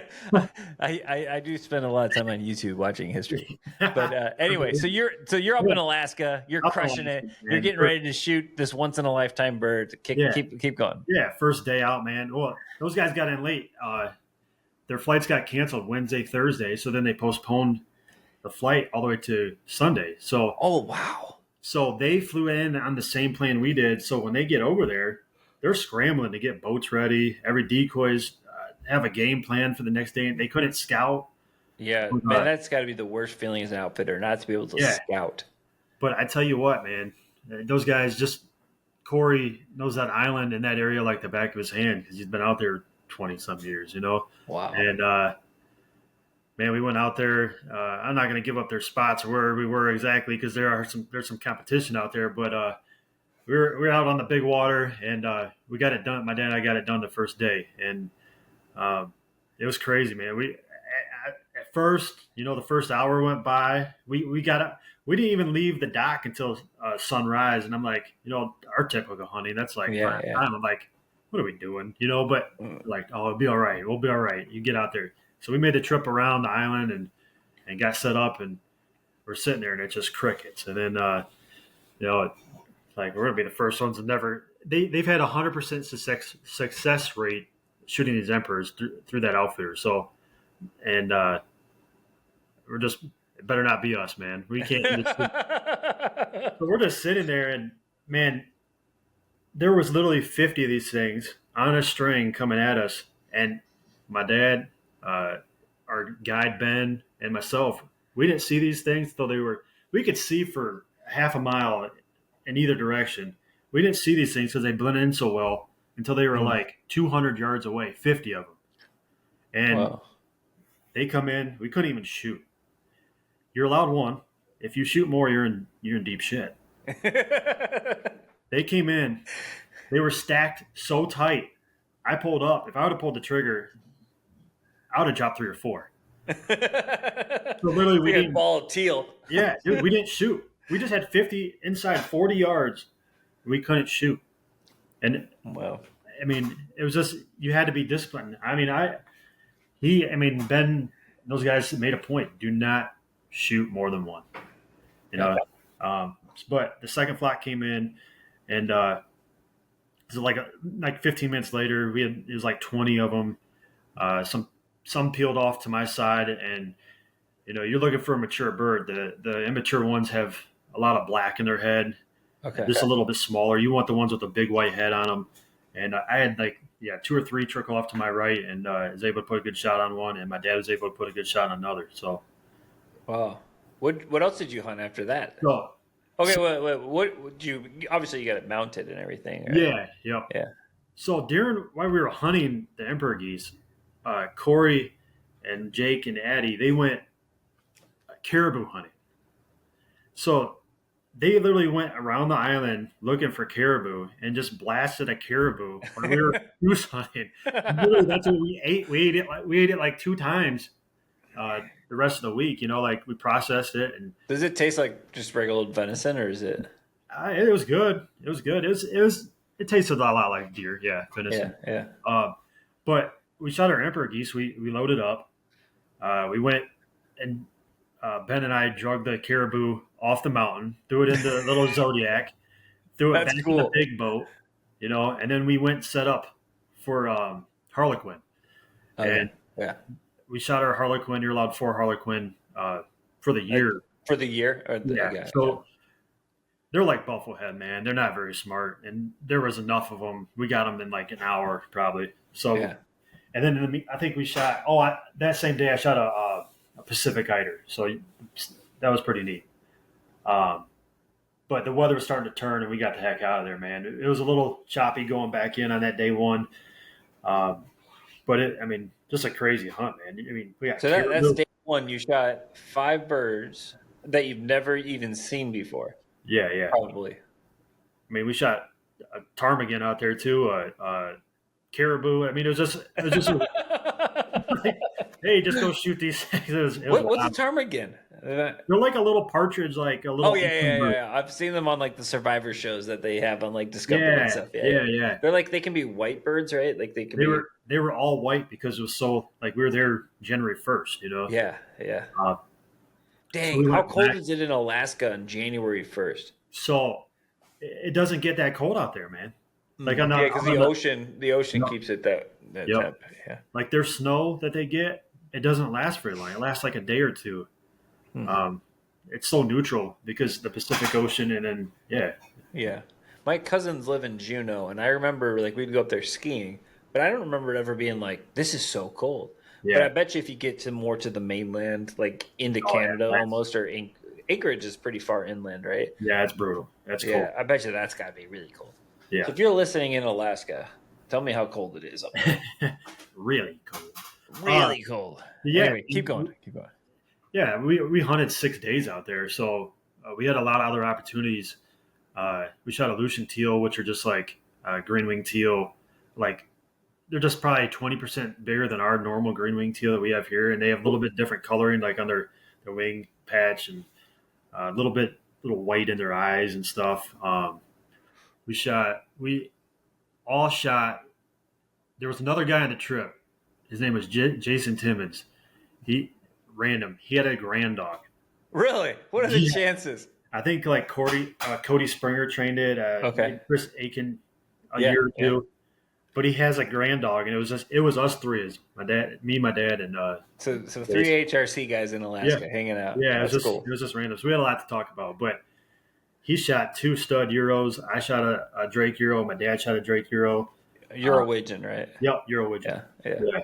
S1: I do spend a lot of time on YouTube watching history. But anyway, so you're up in Alaska. You're crushing it. You're getting ready to shoot this once in a lifetime bird. Keep going.
S2: Yeah, first day out, man. Well, those guys got in late. Their flights got canceled Wednesday, Thursday, so then they postponed the flight all the way to Sunday. So
S1: wow.
S2: So they flew in on the same plane we did. So when they get over there, they're scrambling to get boats ready. Every decoys have a game plan for the next day. They couldn't scout.
S1: Yeah, man, that's got to be the worst feeling as an outfitter, not to be able to scout.
S2: But I tell you what, man, those guys Corey knows that island and that area like the back of his hand because he's been out there 20-some years,
S1: Wow.
S2: And, man, we went out there. I'm not going to give up their spots or where we were exactly because there's some competition out there, but we were out on the big water, and we got it done. My dad and I got it done the first day, and it was crazy, man. We at first, the first hour went by. We got up. We didn't even leave the dock until sunrise, and I'm like, our typical hunting. That's like time. I'm like, what are we doing? But like, oh, it'll be all right. We'll be all right. You get out there. So we made the trip around the island and got set up, and we're sitting there, and it's just crickets. And then like we're gonna be the first ones to never. They've had 100% success rate shooting these emperors through that outfitter. So, and we're just it better not be us, man. We can't. So we're just sitting there, and man, there was literally 50 of these things on a string coming at us, and my dad, our guide Ben, and myself, we didn't see these things till we could see for half a mile in either direction. We didn't see these things because they blend in so well until they were like 200 yards away, 50 of them. And they come in, we couldn't even shoot. You're allowed one. If you shoot more, you're in deep shit. They came in, they were stacked so tight. I pulled up. If I would have pulled the trigger, I would have dropped 3 or 4. So literally, we didn't
S1: ball of teal.
S2: Yeah, dude, we didn't shoot. We just had 50 inside 40 yards. We couldn't shoot, and
S1: Wow.
S2: I mean, it was just you had to be disciplined. I mean, Ben, those guys made a point: do not shoot more than one. You know, but the second flock came in, and so like 15 minutes later, it was like 20 of them. Some peeled off to my side, and you're looking for a mature bird. The immature ones have a lot of black in their head, just a little bit smaller. You want the ones with a big white head on them. And I had 2 or 3 trickle off to my right, and was able to put a good shot on one, and my dad was able to put a good shot on another. So,
S1: wow. What else did you hunt after that?
S2: So,
S1: okay, what would you? Obviously, you got it mounted and everything. Right?
S2: Yeah, yep.
S1: Yeah.
S2: So while we were hunting the emperor geese, Corey and Jake and Addie, they went caribou hunting. So they literally went around the island looking for caribou and just blasted a caribou when we were goose hunting. Literally, that's what we ate. We ate it like 2 times the rest of the week. We processed it. And
S1: does it taste like just regular venison, or is it?
S2: It was good. It was good. It tasted a lot like deer. Yeah, venison.
S1: Yeah.
S2: But we shot our emperor geese. We loaded up. We went and Ben and I drug the caribou off the mountain, threw it into the little Zodiac, threw it back in the big boat, and then we went set up for harlequin. And we shot our harlequin. You're allowed 4 harlequin for the year.
S1: For the year?
S2: So they're like buffalo head, man. They're not very smart. And there was enough of them. We got them in like an hour probably. So, and then I think we shot, that same day I shot a Pacific eider. So that was pretty neat. But the weather was starting to turn, and we got the heck out of there, man. It was a little choppy going back in on that day one. But just a crazy hunt, man. We got
S1: that's day one. You shot 5 birds that you've never even seen before.
S2: Yeah.
S1: Probably.
S2: We shot a ptarmigan out there too, caribou. It was just like, hey, just go shoot these things.
S1: What's a ptarmigan?
S2: They're like a little partridge, like a little.
S1: Oh yeah. I've seen them on like the Survivor shows that they have on like Discovery and stuff. Yeah. They're like, they can be white birds, right? Like
S2: they were all white because it was so like we were there January 1st.
S1: Yeah. Dang, how cold is it in Alaska on January 1st?
S2: So it doesn't get that cold out there, man. Like
S1: because the ocean keeps it that temp. Yeah.
S2: Like their snow that they get, it doesn't last very long. It lasts like a day or two. It's so neutral because the Pacific Ocean, and then
S1: yeah. My cousins live in Juneau, and I remember we'd go up there skiing, but I don't remember it ever being like, this is so cold. Yeah. But I bet you if you get to the mainland, like into Canada almost, or Anchorage is pretty far inland, right?
S2: Yeah, it's brutal. That's cold.
S1: Yeah, I bet you that's got to be really cold.
S2: Yeah.
S1: So if you're listening in Alaska, tell me how cold it is up there.
S2: Really cold.
S1: Really cold.
S2: Yeah.
S1: Anyway, keep going.
S2: Yeah, we hunted 6 days out there, so we had a lot of other opportunities. We shot Aleutian teal, which are just like green wing teal. Like they're just probably 20% bigger than our normal green wing teal that we have here, and they have a little bit different coloring, like on their wing patch, and a little white in their eyes and stuff. We all shot. There was another guy on the trip. His name was Jason Timmons. He had a grand dog.
S1: Really? What are the chances?
S2: I think like Cody Springer trained it. Chris Aiken a year or two. But he has a grand dog, and it was us 3, my dad, and
S1: so 3 HRC guys in Alaska hanging out.
S2: Yeah, it was just random. So we had a lot to talk about. But he shot 2 stud Euros. I shot a Drake Euro. My dad shot a Drake Euro.
S1: Eurowidgeon, right?
S2: Yep, Eurowidgeon. Yeah.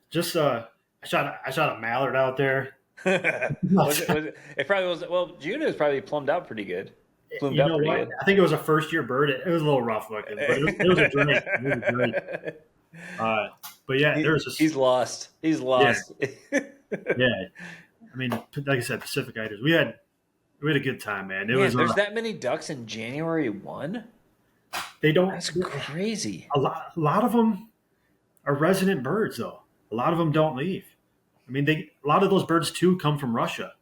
S2: Just I shot a mallard out there.
S1: It probably was. Well, Juneau was probably plumbed out pretty good. Good.
S2: I think it was a first-year bird. It was a little rough looking, but it was a Drake. But yeah, there's just
S1: he's lost. He's lost.
S2: Yeah. Like I said, Pacific Eiders. We had a good time, man.
S1: There's that many ducks in January 1.
S2: They don't.
S1: That's crazy.
S2: A lot of them are resident birds, though. A lot of them don't leave. mean, a lot of those birds too come from Russia.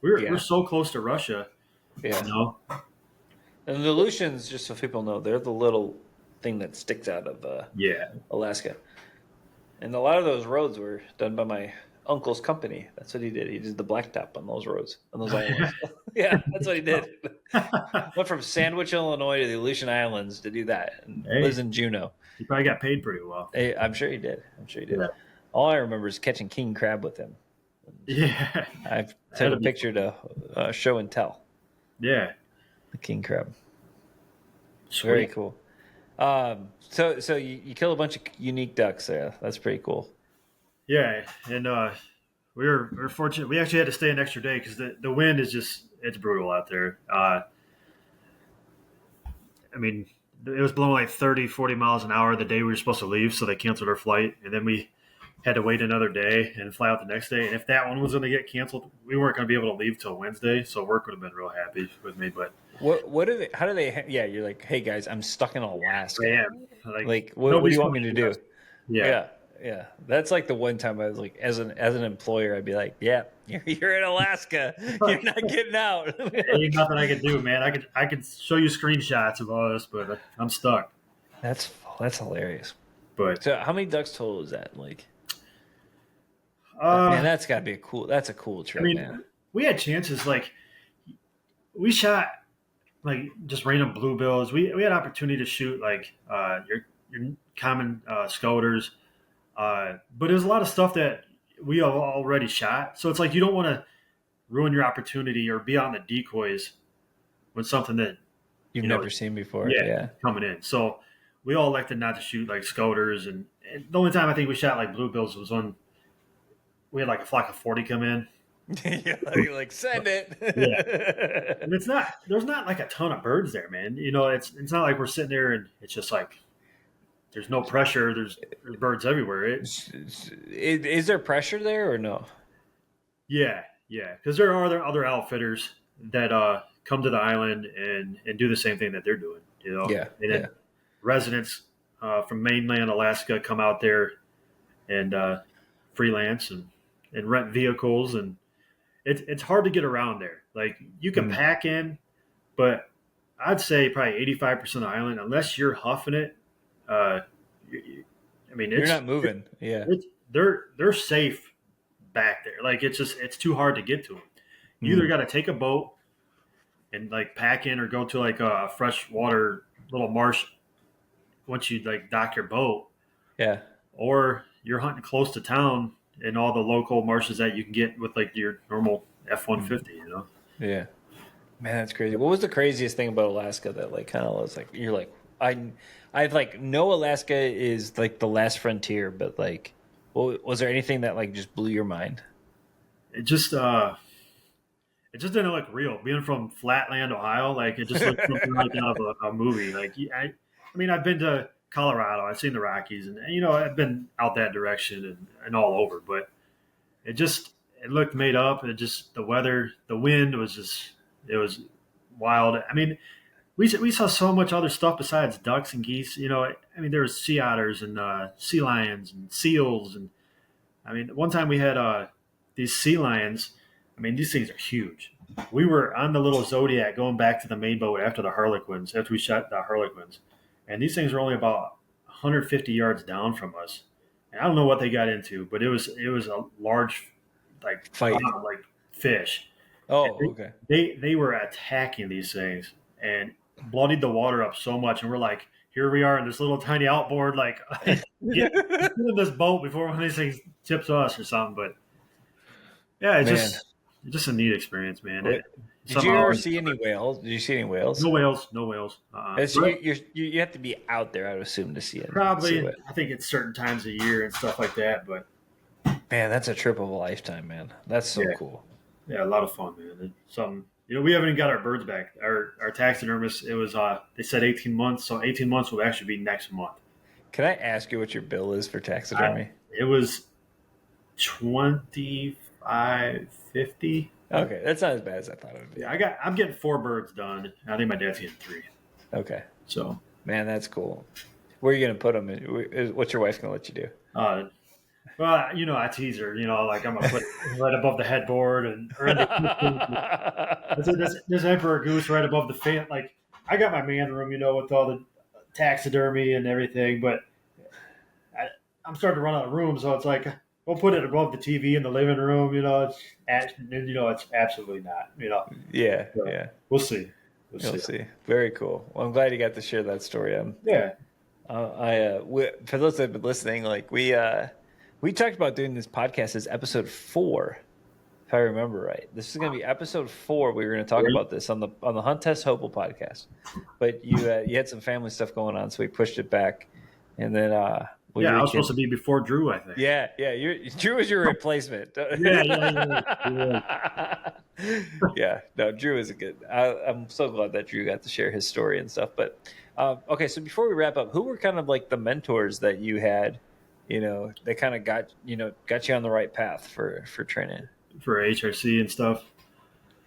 S2: We're so close to Russia.
S1: Yeah.
S2: You know?
S1: And the Aleutians, just so people know, they're the little thing that sticks out of Alaska. And a lot of those roads were done by my uncle's company. That's what he did. He did the blacktop on those roads, on those islands. Yeah, that's what he did. Went from Sandwich, Illinois to the Aleutian Islands to do that. And lives in Juneau.
S2: He probably got paid pretty well.
S1: I'm sure he did. Yeah. All I remember is catching king crab with him.
S2: Yeah.
S1: I took a picture to show and tell.
S2: Yeah.
S1: The king crab.
S2: Sweet.
S1: Very cool. So you kill a bunch of unique ducks there. That's pretty cool.
S2: Yeah, and we were fortunate. We actually had to stay an extra day because the wind is it's brutal out there. I mean, it was blowing like 30, 40 miles an hour the day we were supposed to leave, so they canceled our flight, and then we had to wait another day and fly out the next day. And if that one was going to get canceled, we weren't going to be able to leave till Wednesday. So work would have been real happy with me. But
S1: how do they? Yeah, you're like, hey guys, I'm stuck in Alaska.
S2: I am.
S1: Like, what do you want me to do?
S2: Yeah.
S1: That's like the one time I was like, as an employer, I'd be like, yeah, you're in Alaska, you're not getting out.
S2: Ain't nothing I can do, man. I could show you screenshots of all this, but I'm stuck.
S1: That's hilarious.
S2: But
S1: so, how many ducks total is that? Like, man, that's got to be a cool trip, man.
S2: We had chances. Like, we shot like just random bluebills. We had opportunity to shoot like your common scoters, but there's a lot of stuff that we have already shot. So it's like you don't want to ruin your opportunity or be on the decoys when something that
S1: you've never seen before.
S2: Coming in. So we all elected not to shoot like scoters, and the only time I think we shot like bluebills was when we had like a flock of 40 come in.
S1: Yeah, you're like, send it.
S2: Yeah. And there's not like a ton of birds there, man. You know, it's not like we're sitting there and it's just like there's no pressure. There's birds everywhere.
S1: Is there pressure there or no?
S2: Yeah. Because there are other outfitters that come to the island and do the same thing that they're doing. You know, and then residents from mainland Alaska come out there and freelance and rent vehicles, and it's hard to get around there. Like you can pack in, but I'd say probably 85% of the island, unless you're huffing it,
S1: you're not moving. Yeah,
S2: they're safe back there. Like it's too hard to get to them. You either got to take a boat and like pack in, or go to like a freshwater little marsh once you like dock your boat.
S1: Yeah,
S2: or you're hunting close to town in all the local marshes that you can get with like your normal F-150, you know?
S1: Yeah. Man, that's crazy. What was the craziest thing about Alaska that like kind of was like, you're like, I've like know Alaska is like the last frontier, but like, was there anything that like just blew your mind?
S2: It just didn't look real. Being from Flatland, Ohio, like it just looked something like out of a movie. Like I've been to Colorado, I've seen the Rockies, and you know, I've been out that direction and all over, but it looked made up. And the weather, the wind it was wild. I mean, we saw so much other stuff besides ducks and geese. You know, I mean, there was sea otters and sea lions and seals, and I mean, one time we had these sea lions. I mean, these things are huge. We were on the little Zodiac going back to the main boat after we shot the harlequins. And these things were only about 150 yards down from us. And I don't know what they got into, but it was a large like
S1: fight,
S2: like fish.
S1: Oh, okay.
S2: They were attacking these things and bloodied the water up so much. And we're like, here we are in this little tiny outboard, like get in this boat before one of these things tips us or something. But yeah, it's just a neat experience, man.
S1: Did you ever see any whales? Did you see any whales?
S2: No whales.
S1: You have to be out there, I would assume, to see it.
S2: Probably, I think it's certain times of year and stuff like that. But
S1: man, that's a trip of a lifetime, man. That's so cool.
S2: Yeah, a lot of fun, man. Something, you know, we haven't even got our birds back. Our taxidermist, it was they said 18 months, so 18 months will actually be next month.
S1: Can I ask you what your bill is for taxidermy?
S2: It was $25.50.
S1: Okay, that's not as bad as I thought it would be.
S2: Yeah, I'm getting 4 birds done. I think my dad's getting 3.
S1: Okay.
S2: So,
S1: man, that's cool. Where are you going to put them? What's your wife going to let you do?
S2: Well, I tease her. Like I'm gonna put it right above the headboard or in this emperor goose right above the fan. Like I got my man room, with all the taxidermy and everything, but I'm starting to run out of room, so it's like we'll put it above the TV in the living room. It's absolutely not.
S1: Yeah,
S2: So,
S1: yeah.
S2: We'll see.
S1: We'll see. Very cool. Well, I'm glad you got to share that story.
S2: Yeah.
S1: For those that have been listening, like we talked about doing this podcast as episode 4, if I remember right. This is going to be episode 4. We were going to talk about this on the Hunt Test Hobo podcast, but you had some family stuff going on, so we pushed it back, and then
S2: I was supposed to be before Drew, I think.
S1: Yeah. Drew was your replacement. Yeah. No, Drew is a good. I'm so glad that Drew got to share his story and stuff. But okay, so before we wrap up, who were kind of like the mentors that you had? They kind of got you on the right path for training
S2: for HRC and stuff.
S1: I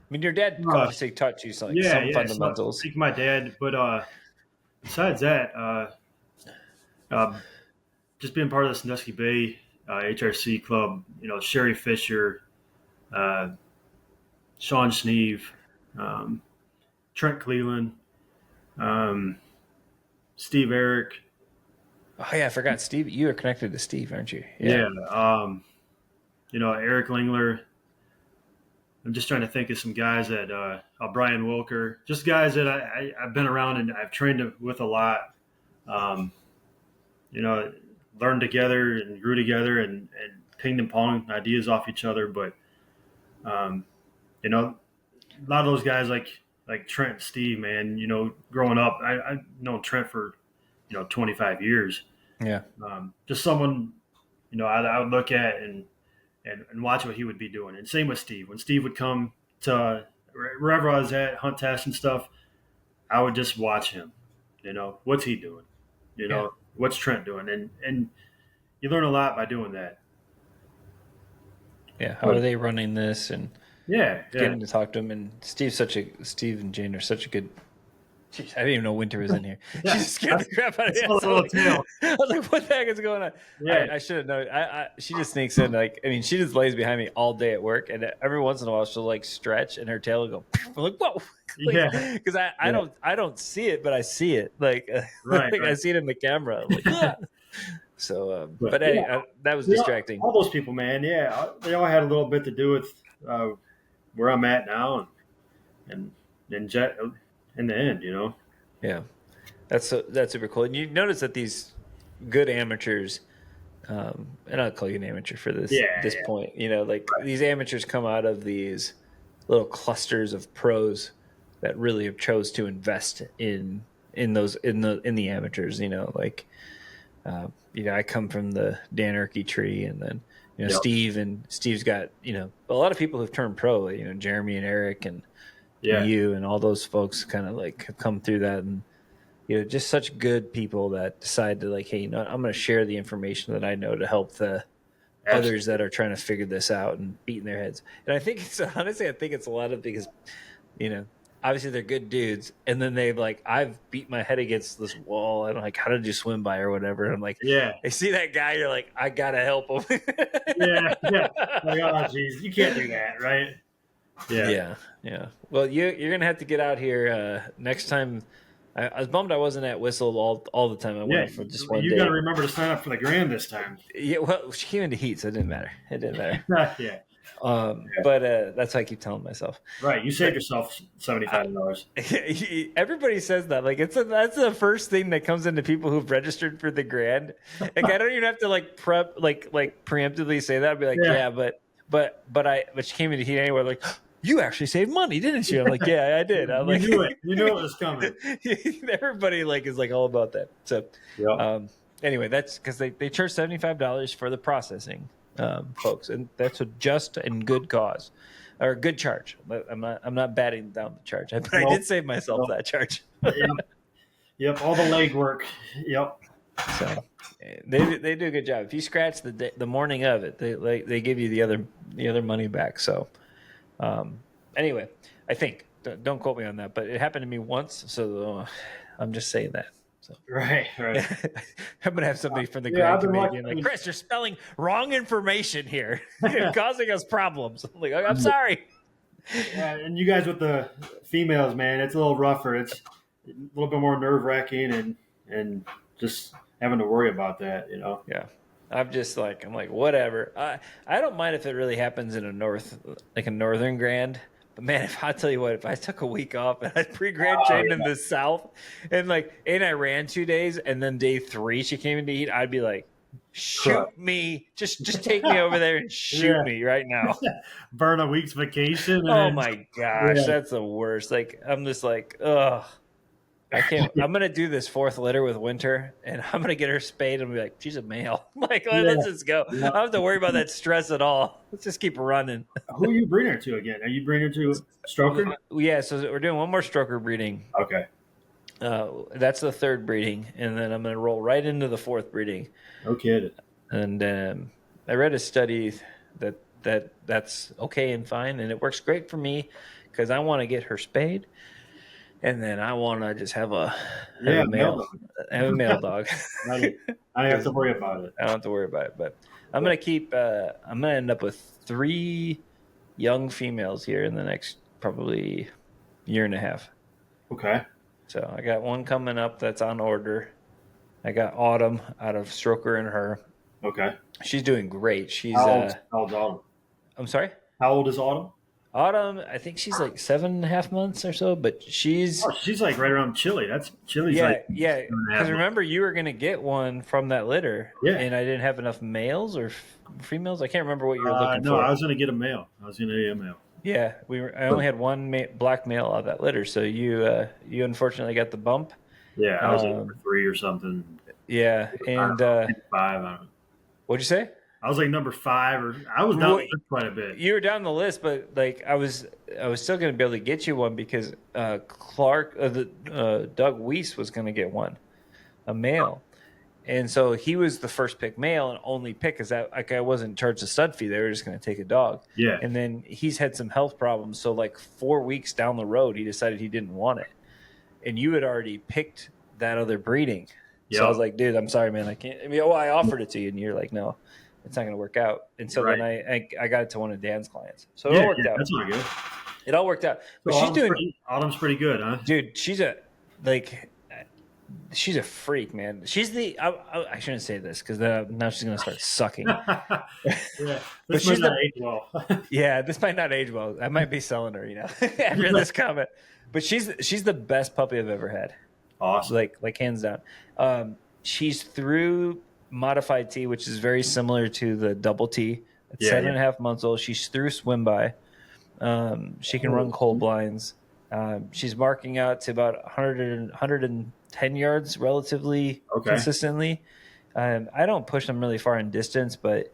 S1: mean, your dad obviously taught you some fundamentals.
S2: So, like my dad, but besides that, just being part of the Sandusky Bay HRC club, Sherry Fisher, Sean Sneeve, Trent Cleveland, Steve Eric.
S1: Oh yeah, I forgot Steve. You are connected to Steve, aren't you?
S2: Yeah. Eric Lingler. I'm just trying to think of some guys that Brian Wilker, just guys that I've been around and I've trained with a lot. Learned together and grew together and pinged and ponged ideas off each other. But, a lot of those guys like Trent and Steve, man, growing up, I've known Trent for, 25 years.
S1: Yeah.
S2: Just someone, I would look at and watch what he would be doing. And same with Steve. When Steve would come to wherever I was at, Hunt Test and stuff, I would just watch him. What's he doing? What's Trent doing? And you learn a lot by doing that.
S1: Yeah. How are they running this? And getting to talk to him. And Steve and Jane are such a good. Jeez, I didn't even know Winter was in here. She just scared the crap out of me. I was like, what the heck is going on? Yeah. I should have known. She just sneaks in. She just lays behind me all day at work. And every once in a while, she'll stretch and her tail will go. I'm like, whoa. Because I don't see it, but I see it. I see it in the camera. I'm like, yeah. So, but anyway, that was distracting.
S2: All those people, man. Yeah. They all had a little bit to do with where I'm at now. And Jett. In the end,
S1: Yeah, that's super cool. And you notice that these good amateurs, and I'll call you an amateur for this point. These amateurs come out of these little clusters of pros that really have chose to invest in the amateurs. I come from the Dan Erkey tree, and then Steve's got a lot of people who've turned pro. Jeremy and Eric and. You and all those folks kind of have come through that, and just such good people that decide to hey, I'm going to share the information that I know to help the others that are trying to figure this out and beating their heads. And I think it's a lot of because obviously they're good dudes, and then they've I've beat my head against this wall and how did you swim by or whatever. And I'm like, I see that guy, you're like, I gotta help him.
S2: Oh geez, you can't do that, right?
S1: Yeah. Well, you're gonna have to get out here next time. I was bummed I wasn't at Whistle all the time. I went for just one day.
S2: You got to remember to sign up for the Grand this time.
S1: Yeah, well, she came into heat, so it didn't matter.
S2: Yeah.
S1: But that's how I keep telling myself.
S2: Right, you saved yourself $75.
S1: Everybody says that. That's the first thing that comes into people who've registered for the Grand. I don't even have to preemptively say that. I'd be like, but she came into heat anyway. You actually saved money, didn't you? I'm like, yeah, I did. I'm like,
S2: you knew it was coming.
S1: Everybody is all about that. So, anyway, that's because they charge $75 for the processing, folks, and that's a just and good cause, or good charge. I'm not batting down the charge, but I did save myself that charge.
S2: Yep, all the leg work. Yep.
S1: So they do a good job. If you scratch the morning of it, they give you the other money back. So. Anyway, I think don't quote me on that, but it happened to me once, so I'm just saying that. So.
S2: Right.
S1: I'm gonna have somebody from the
S2: I've
S1: Grand
S2: been
S1: Committee like, Chris, you're spelling wrong information here. You're causing us problems. I'm like, I'm sorry.
S2: Yeah, and you guys with the females, man, it's a little rougher. It's a little bit more nerve wracking and just having to worry about that, you know.
S1: Yeah. I'm like, whatever. I don't mind if it really happens in a northern grand. But man, I tell you what, if I took a week off and I pre-grand trained in the south and I ran 2 days and then day 3 she came in to eat, I'd be like, shoot me. Just take me over there and shoot me right now.
S2: Burn a week's vacation.
S1: Oh my gosh, that's the worst. Like, I'm just like, ugh. I can't. I'm gonna do this 4th litter with Winter, and I'm gonna get her spayed and be like, she's a male. I'm like, let's just go. I don't have to worry about that stress at all. Let's just keep running.
S2: Who are you breeding her to again? Are you breeding her to Stroker?
S1: Yeah, so we're doing one more Stroker breeding.
S2: Okay.
S1: That's the 3rd breeding, and then I'm gonna roll right into the 4th breeding.
S2: No kidding.
S1: And I read a study that's okay and fine, and it works great for me because I want to get her spayed. And then I want to just have a male dog.
S2: I don't have to worry about it.
S1: I don't have to worry about it. But I'm going to I'm going to end up with 3 young females here in the next probably year and a half.
S2: Okay.
S1: So I got one coming up that's on order. I got Autumn out of Stroker and her.
S2: Okay.
S1: She's doing great. She's
S2: how old's Autumn?
S1: I'm sorry?
S2: How old is Autumn?
S1: Autumn, I think she's like 7.5 months or so, but she's
S2: like right around Chile. That's Chile's
S1: yeah. Because remember, you were gonna get one from that litter, and I didn't have enough males or females. I can't remember what you were looking for.
S2: No, I was gonna get a male.
S1: Yeah, I only had one black male out of that litter, so you unfortunately got the bump.
S2: Yeah, I was number 3 or something.
S1: Yeah, and
S2: 5. I don't know.
S1: What'd you say?
S2: I was like number 5, or I was down quite a bit.
S1: You were down the list, but like I was still going to be able to get you one because Doug Weiss was going to get one, a male, and so he was the first pick male and only pick because I wasn't charged a stud fee. They were just going to take a dog.
S2: Yeah,
S1: and then he's had some health problems, so like 4 weeks down the road, he decided he didn't want it, and you had already picked that other breeding. So I was like, dude, I'm sorry, man, I can't. I mean, I offered it to you, and you're like, no. It's not going to work out. And so then I got it to one of Dan's clients. So it all worked out. That's not good. It all worked out. But
S2: so Autumn's pretty good, huh?
S1: Dude, she's a freak, man. She's I shouldn't say this because now she's going to start sucking.
S2: This might not age well.
S1: Yeah, this might not age well. I might be selling her, after this comment. But she's the best puppy I've ever had.
S2: Awesome.
S1: Like hands down. She's through Modified T, which is very similar to the double T. At 7.5 months old. She's through swim by. She can run cold blinds. She's marking out to about 110 yards relatively consistently. I don't push them really far in distance, but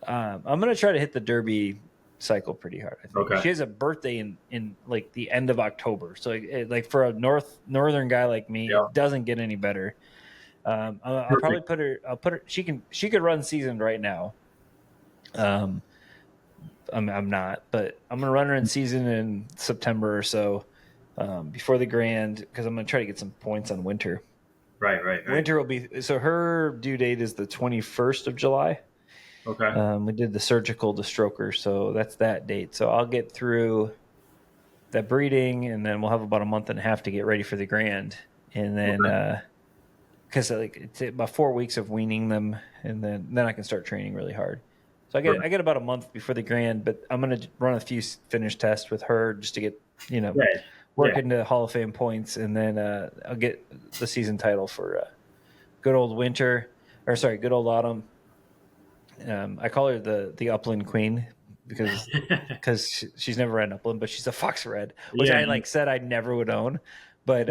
S1: I'm going to try to hit the Derby cycle pretty hard. I think. She has a birthday in like the end of October. So like for a northern guy like me, it doesn't get any better. I'll probably put her. She could run seasoned right now. I'm not, but I'm gonna run her in season in September or so, before the Grand, because I'm gonna try to get some points on Winter.
S2: Right.
S1: Winter will be so her due date is the 21st of July.
S2: Okay.
S1: We did the surgical to Stroker, so that's that date. So I'll get through that breeding, and then we'll have about a month and a half to get ready for the Grand, and then. Because it's about 4 weeks of weaning them, and then I can start training really hard. So I get about a month before the Grand, but I'm going to run a few finish tests with her just to get work into Hall of Fame points, and then I'll get the season title for good old good old Autumn. I call her the Upland Queen because she's never ran Upland, but she's a Fox Red, which I said I never would own, but.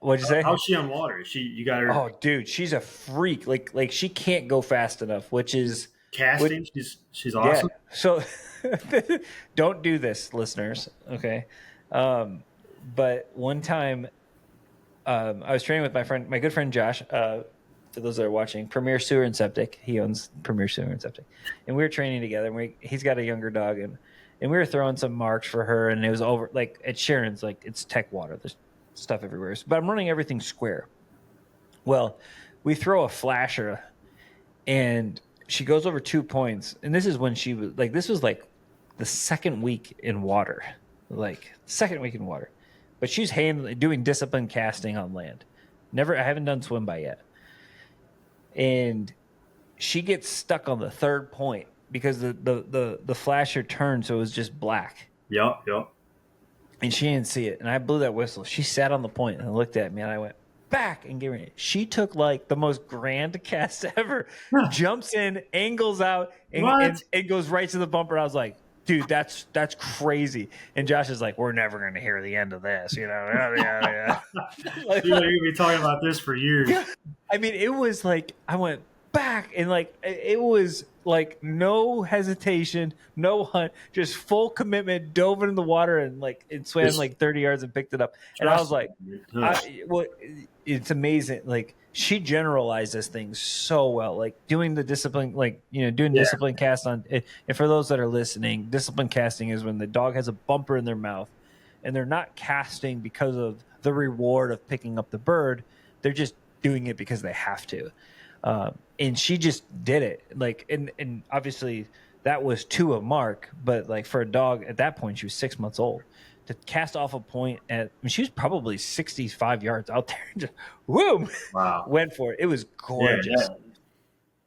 S1: What'd you say?
S2: How's she on water? You got her.
S1: Oh, dude, she's a freak. Like she can't go fast enough, which is
S2: casting. She's awesome.
S1: Yeah. So don't do this, listeners. Okay. But one time, I was training with my good friend Josh. For those that are watching, Premier Sewer and Septic. He owns Premier Sewer and Septic, and we were training together. And he's got a younger dog, and we were throwing some marks for her, and it was over like at Sharon's. Like it's tech water. There's stuff everywhere, but I'm running everything square. Well, we throw a flasher, and she goes over 2 points. And this is when she was like, this was like the second week in water, but she's doing discipline casting on land. I haven't done swim by yet. And she gets stuck on the third point because the flasher turned, so it was just black.
S2: Yep.
S1: And she didn't see it. And I blew that whistle. She sat on the point and looked at me, and I went back and gave her it. She took like the most grand cast ever. Jumps in, angles out, and goes right to the bumper. I was like, dude, that's crazy. And Josh is like, we're never going to hear the end of this, Yeah.
S2: Like, you're going to be talking about this for years.
S1: Yeah. I mean, it was like, I went back, and like, it was like no hesitation, no hunt, just full commitment, dove into the water and swam like 30 yards and picked it up. And I was like, it's amazing. Like, she generalizes things so well, like doing the discipline, discipline cast on it. And for those that are listening, discipline casting is when the dog has a bumper in their mouth and they're not casting because of the reward of picking up the bird. They're just doing it because they have to. And she just did it. Like, and obviously that was to a mark, but like for a dog at that point, she was 6 months old. To cast off a point she was probably 65 yards out there and just went for it. It was gorgeous.
S2: Yeah.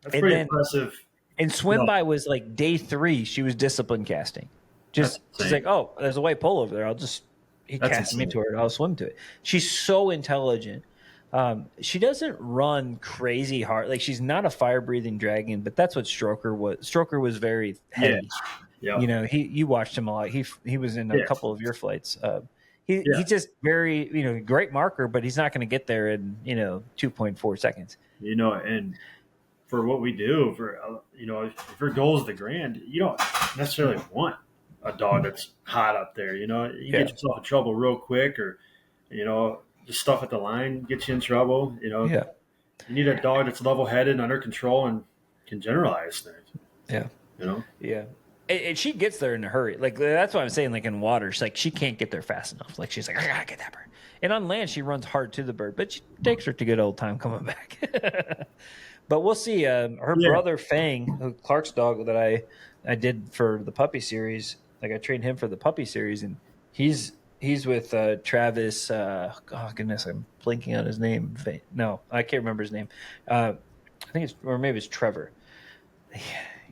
S2: That's pretty impressive.
S1: And swim by was like day 3. She was discipline casting. She's like, oh, there's a white pole over there. He cast me to her. I'll swim to it. She's so intelligent. She doesn't run crazy hard. Like, she's not a fire breathing dragon, but that's what Stroker was. Stroker was very heavy.
S2: Yeah.
S1: You watched him a lot. He was in a couple of your flights. He's just very, great marker, but he's not going to get there in, 2.4 seconds.
S2: And for what we do, if your goal is the grand, you don't necessarily want a dog that's hot up there. You get yourself in trouble real quick, or, just stuff at the line gets you in trouble. You need a dog that's level headed, under control, and can generalize things.
S1: Yeah. And she gets there in a hurry. Like, that's what I'm saying. Like, in water, she can't get there fast enough. Like, she's like, I gotta get that bird. And on land, she runs hard to the bird, but she takes her to good old time coming back. But we'll see. Her brother Fang, Clark's dog that I did for the puppy series. Like, I trained him for the puppy series, and he's with Travis. Oh goodness, I'm blinking on his name. No, I can't remember his name. I think maybe it's Trevor.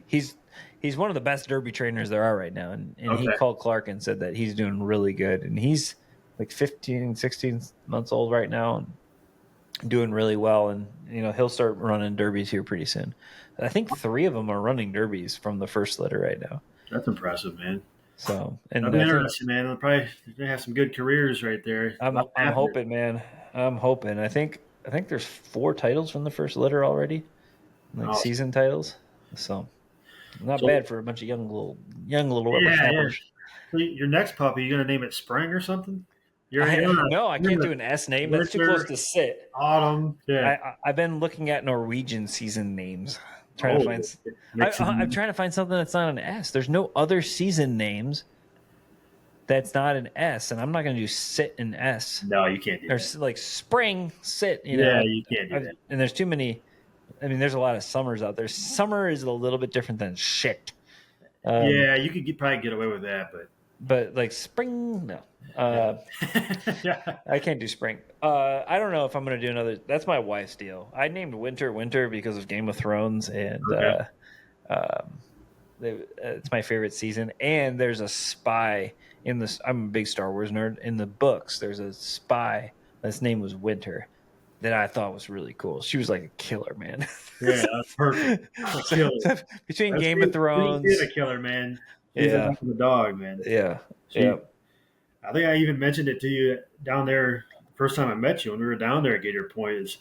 S1: He's one of the best derby trainers there are right now. And he called Clark and said that he's doing really good. And he's like 15, 16 months old right now and doing really well. And, he'll start running derbies here pretty soon. I think 3 of them are running derbies from the first litter right now.
S2: That's impressive, man.
S1: So,
S2: and that'd be interesting, man. They'll probably have some good careers right there.
S1: I'm hoping, man. I'm hoping. I think there's 4 titles from the first litter already, season titles. So, not bad for a bunch of young little whippersnappers.
S2: So your next puppy, you gonna name it Spring or something?
S1: No, I can't do an S name. That's too close to sit.
S2: Autumn. Yeah.
S1: I've been looking at Norwegian season names. I'm trying to find something that's not an S. There's no other season names that's not an S, and I'm not going to do sit and S.
S2: No, you can't do
S1: There's like spring, sit.
S2: You can't do that.
S1: And there's too many. I mean, there's a lot of summers out there. Summer is a little bit different than shit.
S2: You could probably get away with that,
S1: but like spring, no. I can't do spring. I don't know if I'm going to do another. That's my wife's deal. I named Winter because of Game of Thrones, and it's my favorite season. And there's a spy in this. I'm a big Star Wars nerd. In the books, there's a spy. His name was Winter. That I thought was really cool. She was like a killer, man.
S2: Yeah, that's perfect.
S1: Between Game of Thrones,
S2: she's a killer, man. She's the dog, man.
S1: Yeah,
S2: I think I even mentioned it to you down there the first time I met you when we were down there at Gator Point.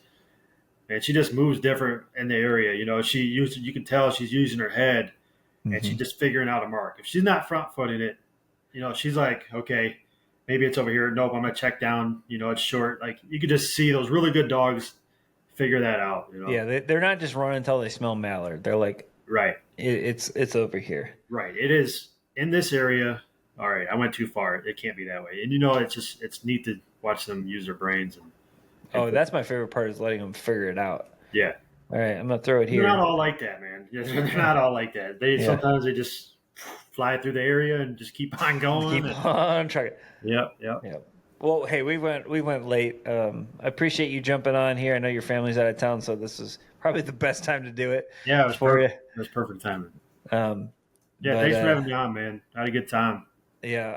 S2: And she just moves different in the area. You can tell she's using her head, and she's just figuring out a mark. If she's not front footing it, she's like, okay, maybe it's over here. Nope, I'm going to check down. It's short. Like, you could just see those really good dogs figure that out.
S1: Yeah, they're not just running until they smell mallard. They're like,
S2: right.
S1: It's over here.
S2: Right. It is in this area. All right, I went too far. It can't be that way. And it's neat to watch them use their brains.
S1: Oh, that's my favorite part, is letting them figure it out.
S2: Yeah.
S1: All right, I'm gonna throw it here.
S2: They're not all like that, man. They're not all like that. Sometimes they just fly through the area and just keep on going.
S1: Keep on trying.
S2: Yep.
S1: Well, hey, we went late. I appreciate you jumping on here. I know your family's out of town, so this is probably the best time to do it.
S2: Yeah, it was
S1: for
S2: perfect. It was perfect timing. Thanks for having me on, man. I had a good time.
S1: Yeah,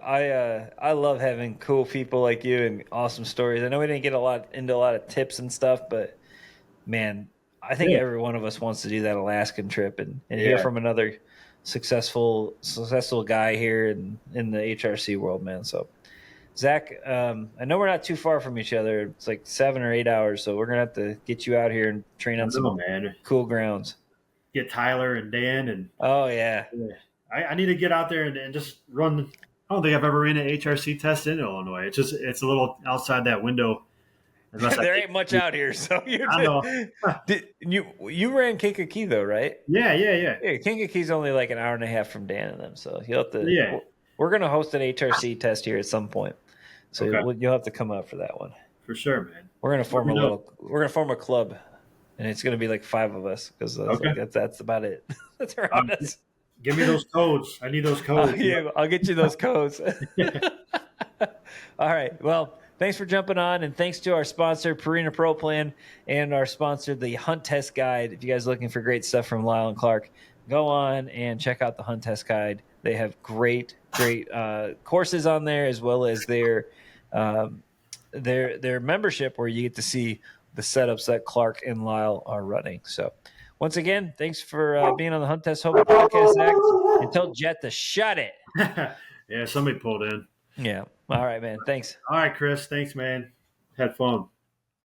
S1: I love having cool people like you and awesome stories. I know we didn't get into a lot of tips and stuff, but man, I think every one of us wants to do that Alaskan trip and hear from another successful guy here in the HRC world, man. So, Zach, I know we're not too far from each other. It's like 7 or 8 hours, so we're gonna have to get you out here and train on some cool grounds.
S2: Get Tyler and Dan and I need to get out there and just run. I don't think I've ever ran an HRC test in Illinois. It's a little outside that window.
S1: There ain't much out here, so
S2: I know.
S1: You ran Kankakee though, right?
S2: Yeah.
S1: Kankakee's only like an hour and a half from Dan and them, so you'll have to. Yeah. We're gonna host an HRC test here at some point, so you'll have to come out for that one.
S2: For sure, man.
S1: We're gonna form a club, and it's gonna be like 5 of us because that's about it. That's around us.
S2: Give me those codes. I need those codes.
S1: I'll get you those codes. All right. Well, thanks for jumping on, and thanks to our sponsor, Purina Pro Plan, and our sponsor, the Hunt Test Guide. If you guys are looking for great stuff from Lyle and Clark, go on and check out the Hunt Test Guide. They have great courses on there, as well as their membership, where you get to see the setups that Clark and Lyle are running. So, once again, thanks for being on the Hunt Test Hobo Podcast, Zach. And tell Jett to shut it.
S2: Yeah, somebody pulled in.
S1: Yeah. All right, man. Thanks.
S2: All right, Chris. Thanks, man. Had fun.